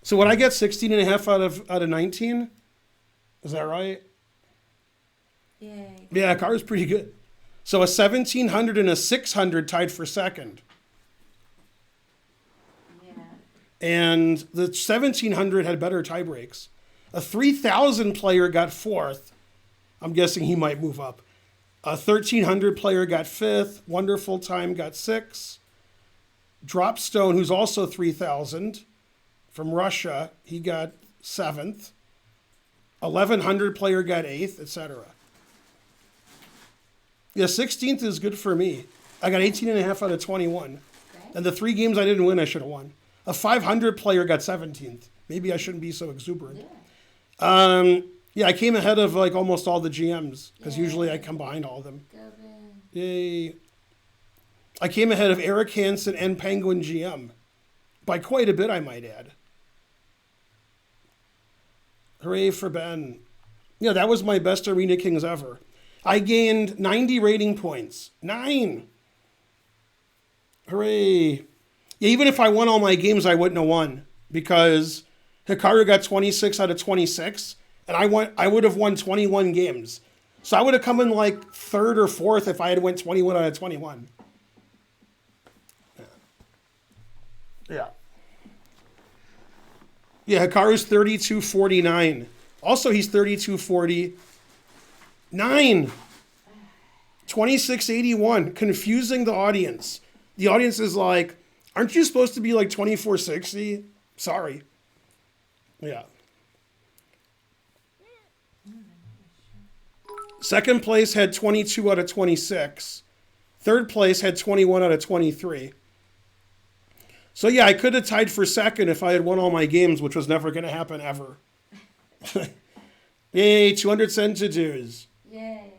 So when I get 16 and a half out of 19, is that right? Yay. Yeah, Hikaru's pretty good. So a 1,700 and a 600 tied for second. And the 1,700 had better tie breaks. A 3,000 player got 4th. I'm guessing he might move up. A 1,300 player got 5th. Wonderful Time got 6th. Dropstone, who's also 3,000 from Russia, he got 7th. 1,100 player got 8th, etc. Yeah, 16th is good for me. I got 18 and a half out of 21. Okay. And the 3 games I didn't win, I should have won. A 500 player got 17th. Maybe I shouldn't be so exuberant. Yeah, yeah, I came ahead of like almost all the GMs because usually I come behind all of them. Yay. I came ahead of Eric Hansen and Penguin GM by quite a bit, I might add. Hooray for Ben. Yeah, that was my best Arena Kings ever. I gained 90 rating points. 9. Hooray. Yeah, even if I won all my games, I wouldn't have won because Hikaru got 26 out of 26, and I would have won 21 games. So I would have come in like third or fourth if I had went 21 out of 21. Yeah. Yeah, Hikaru's 32.49. Also, he's 32.49. 26.81. Confusing the audience. The audience is like, aren't you supposed to be like 24.60? Sorry. Yeah. Second place had 22 out of 26. Third place had 21 out of 23. So yeah, I could have tied for second if I had won all my games, which was never going to happen ever. Yay, 200 sentators. Yay.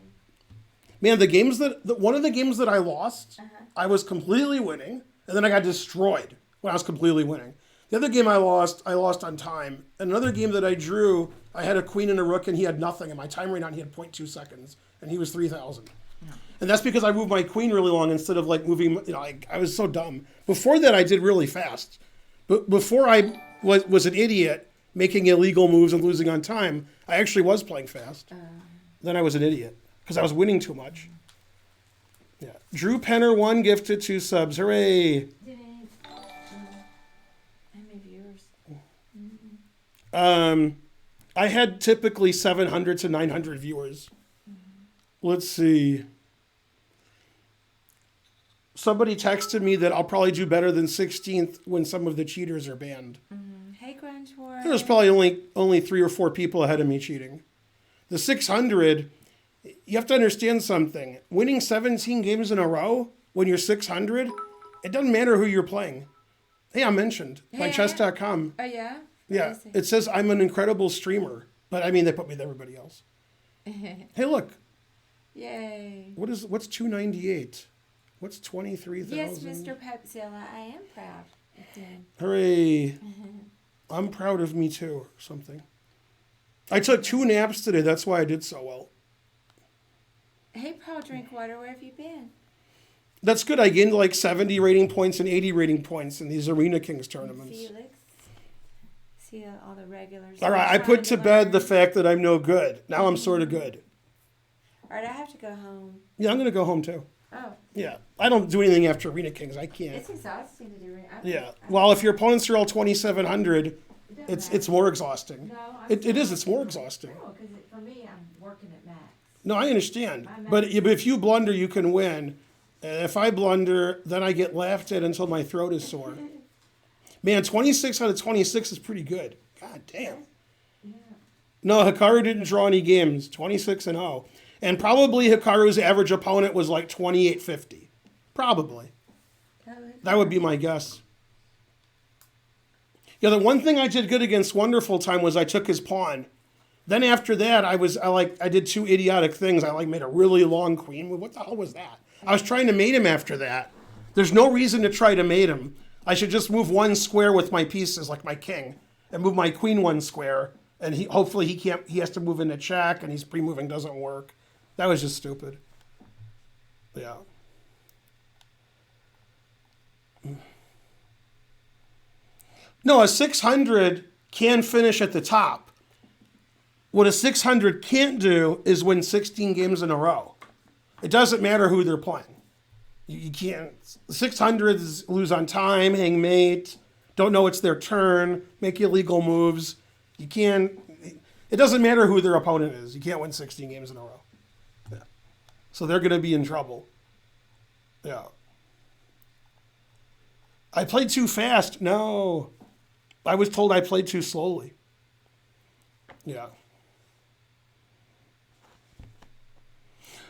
Man, one of the games that I lost, I was completely winning, and then I got destroyed when I was completely winning. The other game I lost on time. Another game that I drew, I had a queen and a rook, and he had nothing, and my time ran out, and he had 0.2 seconds, and he was 3,000. Yeah. And that's because I moved my queen really long instead of like moving, I was so dumb. Before that, I did really fast. But before I was an idiot making illegal moves and losing on time, I actually was playing fast. Then I was an idiot because I was winning too much. Yeah. Drew Penner 1 gifted 2 subs. Hooray. How many viewers? I had typically 700 to 900 viewers. Let's see. Somebody texted me that I'll probably do better than 16th when some of the cheaters are banned. Hey, Grunge War. There's probably only 3 or 4 people ahead of me cheating. The 600, you have to understand something. Winning 17 games in a row when you're 600, it doesn't matter who you're playing. Hey, I'm mentioned by chess.com. Oh, yeah? Yeah, it says I'm an incredible streamer, but I mean they put me with everybody else. Hey, look. Yay. What's 298? What's 23,000? Yes, Mr. Pepzilla, I am proud. Hooray. I'm proud of me too, or something. I took 2 naps today, that's why I did so well. Hey, Paul Drinkwater, where have you been? That's good. I gained like 70 rating points and 80 rating points in these Arena Kings tournaments. Felix. See all the regulars. All right, I put to bed the fact that I'm no good. Now I'm sort of good. All right, I have to go home. Yeah, I'm going to go home too. Oh. Yeah, I don't do anything after Arena Kings. I can't. It's exhausting to do. Yeah. Well, if your opponents are all 2,700, it's more exhausting. No, it is. It's more exhausting. No, because for me, I'm working at max. No, I understand. But if you blunder, you can win. And if I blunder, then I get laughed at until my throat is sore. Man, 26 out of 26 is pretty good. God damn. Yeah. No, Hikaru didn't draw any games. 26-0. And probably Hikaru's average opponent was like 2850. Probably. That would be my guess. Yeah, the one thing I did good against Wonderful Time was I took his pawn. Then after that, I did 2 idiotic things. I made a really long queen move. What the hell was that? I was trying to mate him after that. There's no reason to try to mate him. I should just move 1 square with my pieces, like my king, and move my queen 1 square. And hopefully he has to move into check, and he's pre-moving doesn't work. That was just stupid. Yeah. No, a 600 can finish at the top. What a 600 can't do is win 16 games in a row. It doesn't matter who they're playing. You can't. The 600s lose on time, hang mate, don't know it's their turn, make illegal moves. You can't. It doesn't matter who their opponent is. You can't win 16 games in a row. Yeah. So they're going to be in trouble. Yeah. I played too fast. No. I was told I played too slowly. Yeah.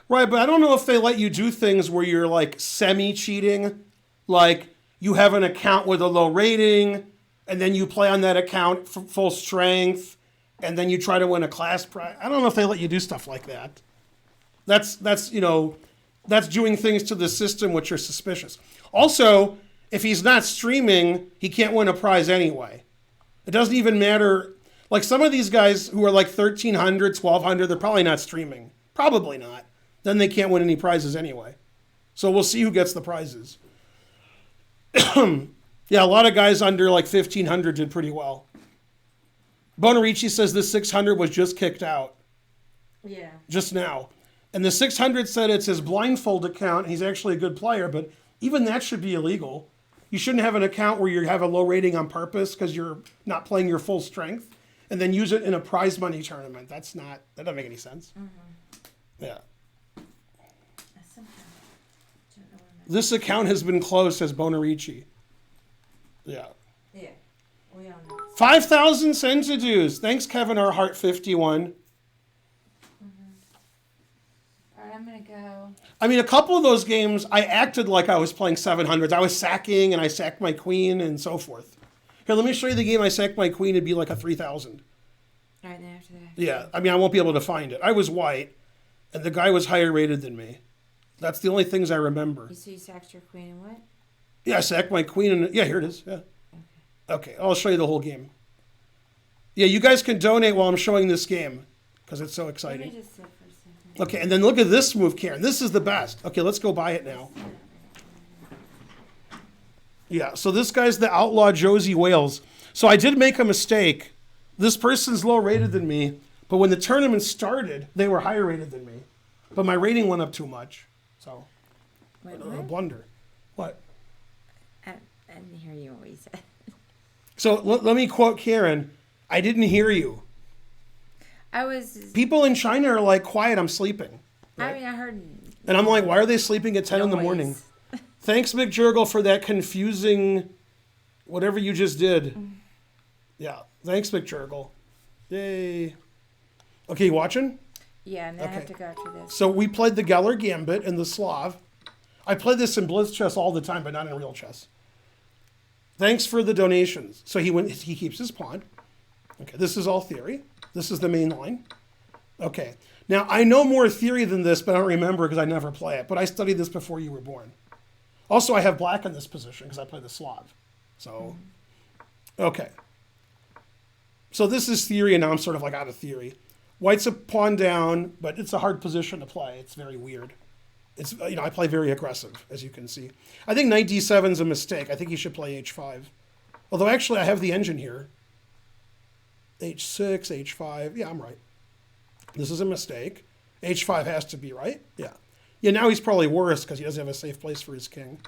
Right, but I don't know if they let you do things where you're like semi-cheating. Like you have an account with a low rating, and then you play on that account for full strength, and then you try to win a class prize. I don't know if they let you do stuff like that. That's doing things to the system which are suspicious. Also, if he's not streaming, he can't win a prize anyway. It doesn't even matter. Like some of these guys who are like 1,300, 1,200, they're probably not streaming. Probably not. Then they can't win any prizes anyway. So we'll see who gets the prizes. Yeah, a lot of guys under like 1,500 did pretty well. Bonarici says this 600 was just kicked out Yeah. just now. And the 600 said it's his blindfold account. He's actually a good player, but even that should be illegal. You shouldn't have an account where you have a low rating on purpose because you're not playing your full strength and then use it in a prize money tournament. That doesn't make any sense. Yeah. I somehow don't know where This account has been closed, says Bonarici. Yeah. Yeah. We all know. 5,000 centidues. Thanks, Kevin R. Hart 51. All right, I'm gonna go. I mean, a couple of those games, I acted like I was playing 700s. I was sacking, and I sacked my queen, and so forth. Here, let me show you the game I sacked my queen. It'd be like a 3,000. All right, then after that. Yeah, I mean, I won't be able to find it. I was white, and the guy was higher rated than me. That's the only things I remember. You see, you sacked your queen and what? Yeah, I sacked my queen, and yeah, here it is. Yeah. Okay, I'll show you the whole game. Yeah, you guys can donate while I'm showing this game, because it's so Let exciting. me just sit for a second. Okay, and then look at this move, Karen. This is the best. Okay, let's go buy it now. Yeah, so this guy's the outlaw Josie Wales. So I did make a mistake. This person's lower rated than me, but when the tournament started, they were higher rated than me. But my rating went up too much. So, Wait, a what? blunder. What? I didn't hear you what you said. So let me quote Karen. I didn't hear you. I was. People in China are like, quiet, I'm sleeping. I mean, I heard. And I'm like, why are they sleeping at 10 in the morning? noise. Thanks, McJurgle, for that confusing whatever you just did. Yeah, thanks, McJurgle. Yay. Okay, you watching? Yeah, and then I have Okay. to go after this. So we played the Geller Gambit and the Slav. I play this in Blitz chess all the time, but not in real chess. Thanks for the donations. So he keeps his pawn. Okay, this is all theory. This is the main line. Okay, now I know more theory than this, but I don't remember because I never play it. But I studied this before you were born. Also, I have black in this position because I play the Slav. So, okay. So this is theory, and now I'm sort of like out of theory. White's a pawn down, but it's a hard position to play. It's very weird. It's, I play very aggressive, as you can see. I think knight d7 is a mistake. I think he should play h5. Although actually I have the engine here. h6, h5. Yeah, I'm right. This is a mistake. h5 has to be right. Yeah. Yeah, now he's probably worse because he doesn't have a safe place for his king.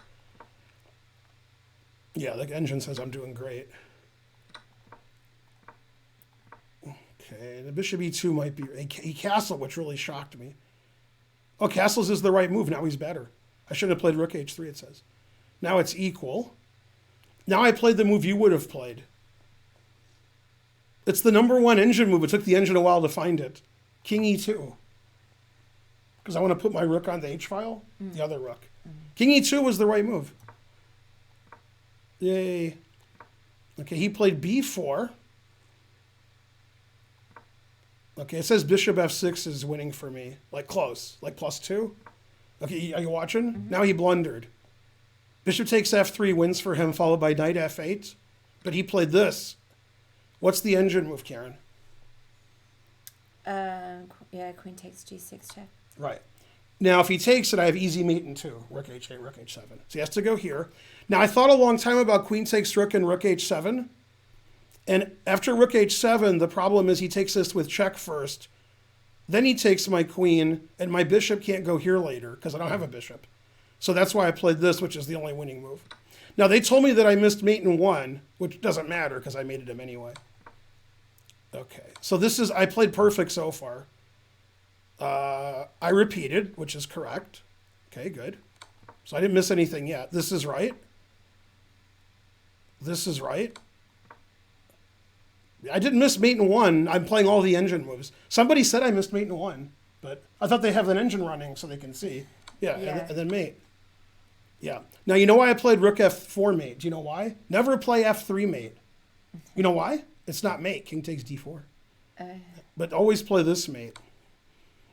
Yeah, the engine says I'm doing great. Okay, the bishop e2 might be... He castled, which really shocked me. Oh, castles is the right move. Now he's better. I shouldn't have played rook h3, it says. Now it's equal. Now I played the move you would have played. It's the number one engine move. It took the engine a while to find it. King e2. Because I want to put my rook on the h-file. The other rook. King e2 was the right move. Yay. Okay, he played b4. Okay, it says bishop f6 is winning for me. Like close. Like +2. Okay, are you watching? Now he blundered. Bishop takes f3 wins for him, followed by knight f8. But he played this. What's the engine move, Karen? Yeah, queen takes g6 check. Right. Now, if he takes it, I have easy mate in 2. Rook h8, rook h7. So he has to go here. Now, I thought a long time about queen takes rook and rook h7. And after rook h7, the problem is he takes this with check first. Then he takes my queen, and my bishop can't go here later because I don't have a bishop. So that's why I played this, which is the only winning move. Now, they told me that I missed mate in 1, which doesn't matter because I mated him anyway. Okay, so this is, I played perfect so far. I repeated, which is correct. Okay, good. So I didn't miss anything yet. This is right. This is right. I didn't miss mate in 1. I'm playing all the engine moves. Somebody said I missed mate in 1, but I thought they have an engine running so they can see. Yeah. And then mate. Yeah. Now, you know why I played rook f4 mate? Do you know why? Never play f3 mate. You know why? It's not mate. King takes d4. But always play this mate.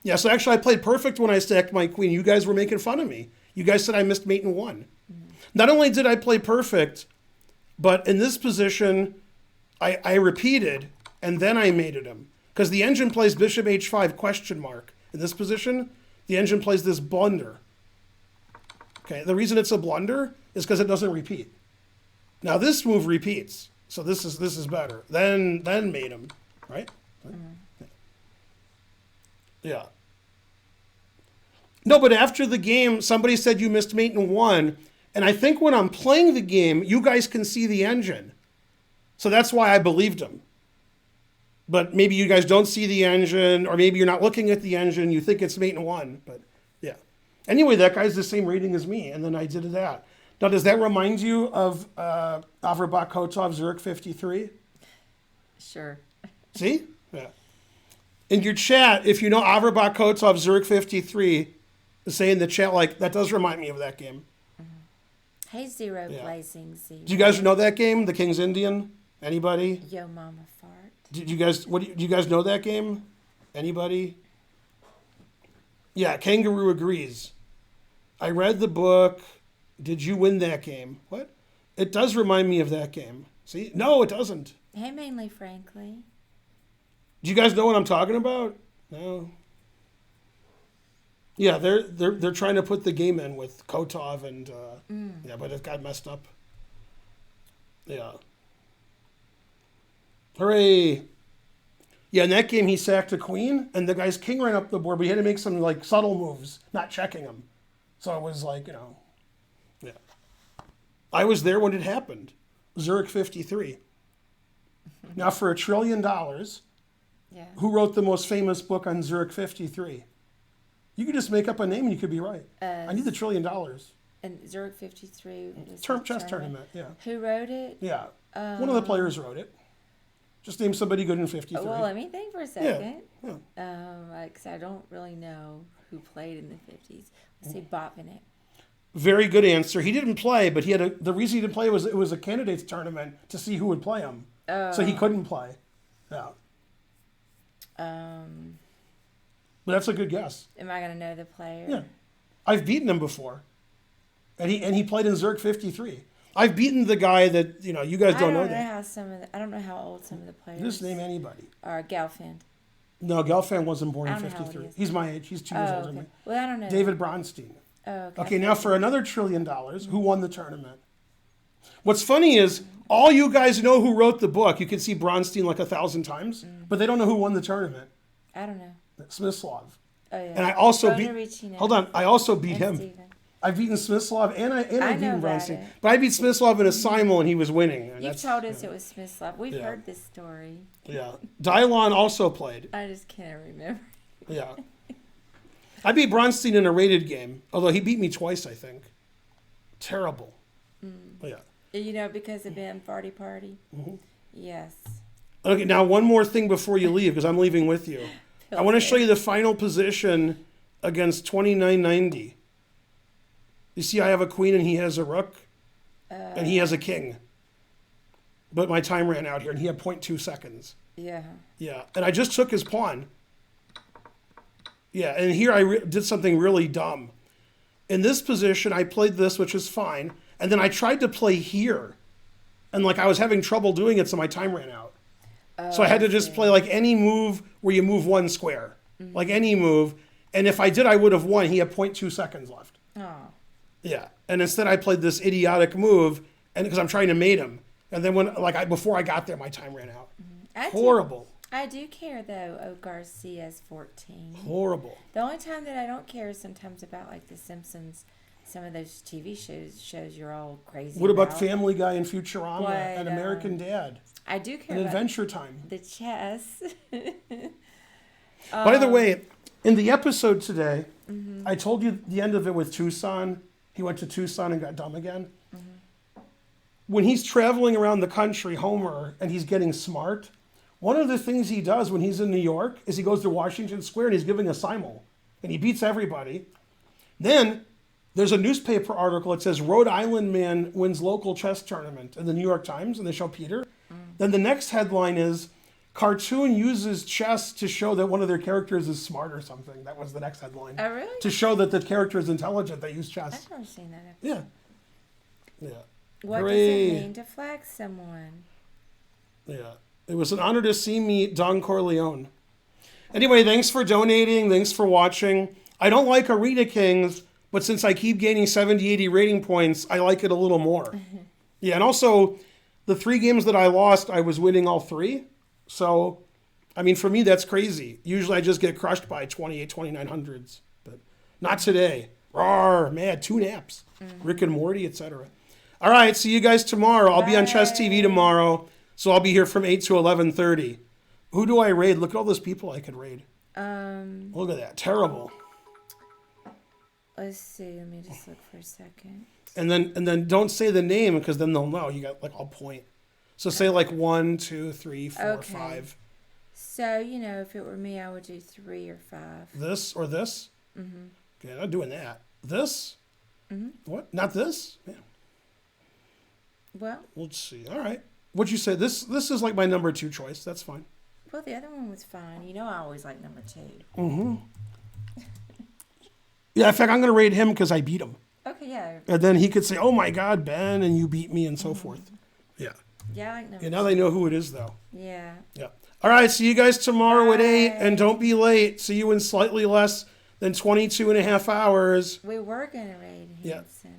Yeah, so actually I played perfect when I stacked my queen. You guys were making fun of me. You guys said I missed mate in 1. Not only did I play perfect, but in this position, I repeated, and then I mated him. Because the engine plays bishop h5 question mark. In this position, the engine plays this blunder. Okay, the reason it's a blunder is because it doesn't repeat. Now this move repeats. So this is better. Then mate him, right? Yeah. No, but after the game, somebody said you missed mate in 1, and I think when I'm playing the game, you guys can see the engine. So that's why I believed him. But maybe you guys don't see the engine, or maybe you're not looking at the engine, you think it's mate in 1, but yeah. Anyway, that guy's the same rating as me, and then I did that. Now, does that remind you of Averbach Kotov Zurich 53? Sure. See? Yeah. In your chat, if you know Averbach Kotov Zurich 53, say in the chat, like, that does remind me of that game. Hey, Zero Blazing Zero. Do you guys know that game, the King's Indian? Anybody? Yo Mama Fart. Do you guys know that game? Anybody? Yeah, Kangaroo agrees. I read the book. Did you win that game? What? It does remind me of that game. See? No, it doesn't. Hey, Mainly Frankly. Do you guys know what I'm talking about? No. Yeah, they're trying to put the game in with Kotov and yeah, but it got messed up. Yeah. Hooray! Yeah, in that game he sacked a queen, and the guy's king ran up the board, but he had to make some like subtle moves, not checking him. So it was like, yeah. I was there when it happened. Zurich 53. Now for $1 trillion, Yeah. who wrote the most famous book on Zurich 53? You could just make up a name and you could be right. I need the $1 trillion. And Zurich 53 was Chess tournament, yeah. Who wrote it? Yeah. One of the players wrote it. Just name somebody good in 53. Well, let me think for a second. Yeah. Because I don't really know who played in the 50s. Let's say Botvinnik. Very good answer. He didn't play, but he had the reason he didn't play was it was a candidates tournament to see who would play him. So he couldn't play. Yeah. But that's a good guess. Am I going to know the player? Yeah. I've beaten him before. And he played in Zurich 53. I've beaten the guy that, you guys don't know that. I don't know how old some of the players Just name anybody. are. Gelfand. No, Gelfand wasn't born in I don't know how old 53. he is. He's my age. He's 2 years older than me. Well, I don't know. David Bronstein. Oh, okay. Okay, now for another $1 trillion, who won the tournament? What's funny is all you guys know who wrote the book. You can see Bronstein like 1,000 times, but they don't know who won the tournament. I don't know. Smyslov. Oh, yeah. And I also Bonarucci, hold on, I also beat and him. Steven. I've beaten Smyslov and I've I beaten know Bronstein. about it. But I beat Smyslov in a simul and he was winning. You've told us it was Smyslov. We've Yeah. heard this story. Yeah. Dylon also played. I just can't remember. Yeah. I beat Bronstein in a rated game, although he beat me twice, I think. Terrible. Yeah. Because of Ben Farty Party? Mm-hmm. Yes. Okay, now one more thing before you leave, because I'm leaving with you. I want to show you the final position against 2990. You see I have a queen and he has a rook, and he has a king. But my time ran out here, and he had 0.2 seconds. Yeah. Yeah, and I just took his pawn. Yeah, and here I did something really dumb. In this position, I played this, which is fine, and then I tried to play here. And I was having trouble doing it, so my time ran out. So I had to just play any move where you move one square. Like any move. And if I did, I would have won. He had 0.2 seconds left. Oh. Yeah. And instead I played this idiotic move, and because I'm trying to mate him. And then before I got there, my time ran out. Horrible. I do care, though, Ogar CS14. Horrible. The only time that I don't care is sometimes about, The Simpsons, some of those TV shows you're all crazy What about Family Guy and Futurama But, and American Dad? I do care And about Adventure Time. the chess. By the way, in the episode today, I told you the end of it with Tucson. He went to Tucson and got dumb again. When he's traveling around the country, Homer, and he's getting smart, one of the things he does when he's in New York is he goes to Washington Square and he's giving a simul. And he beats everybody. Then there's a newspaper article that says Rhode Island man wins local chess tournament in the New York Times, and they show Peter. Then the next headline is cartoon uses chess to show that one of their characters is smart or something. That was the next headline. Oh, really? To show that the character is intelligent, they use chess. I've never seen that episode. Yeah. Yeah. What Hooray. does it mean to flag someone? Yeah. It was an honor to see me, Don Corleone. Anyway, thanks for donating. Thanks for watching. I don't like Arena Kings, but since I keep gaining 70, 80 rating points, I like it a little more. Yeah, and also the 3 games that I lost, I was winning all 3. So, I mean, for me, that's crazy. Usually I just get crushed by 2900s, but not today. Rawr, man, 2 naps. Rick and Morty, etc. All right, see you guys tomorrow. I'll be on Chess TV tomorrow, so I'll be here from 8 to 11:30. Who do I raid? Look at all those people I could raid. Look at that. Terrible. Let's see. Let me just look for a second. And then don't say the name because then they'll know. You got like I'll point. So say like 1, 2, 3, 4, Okay. 5. So, if it were me, I would do 3 or 5. This or this? Mm-hmm. Okay, I'm not doing that. This? Mm-hmm. What? Not this? Yeah. Well, Let's see. All right. What'd you say? This is like my number 2 choice. That's fine. well, the other one was fine. I always like number 2. Yeah, in fact, I'm going to raid him because I beat him. Okay, yeah. And then he could say, oh my God, Ben, and you beat me and so forth. Yeah. Yeah, I like number Yeah, now they know who it is, though. 2. Yeah. Yeah. All right, see you guys tomorrow at 8, Bye. and don't be late. See you in slightly less than 22 and a half hours. We were going to raid Yeah. Hanson.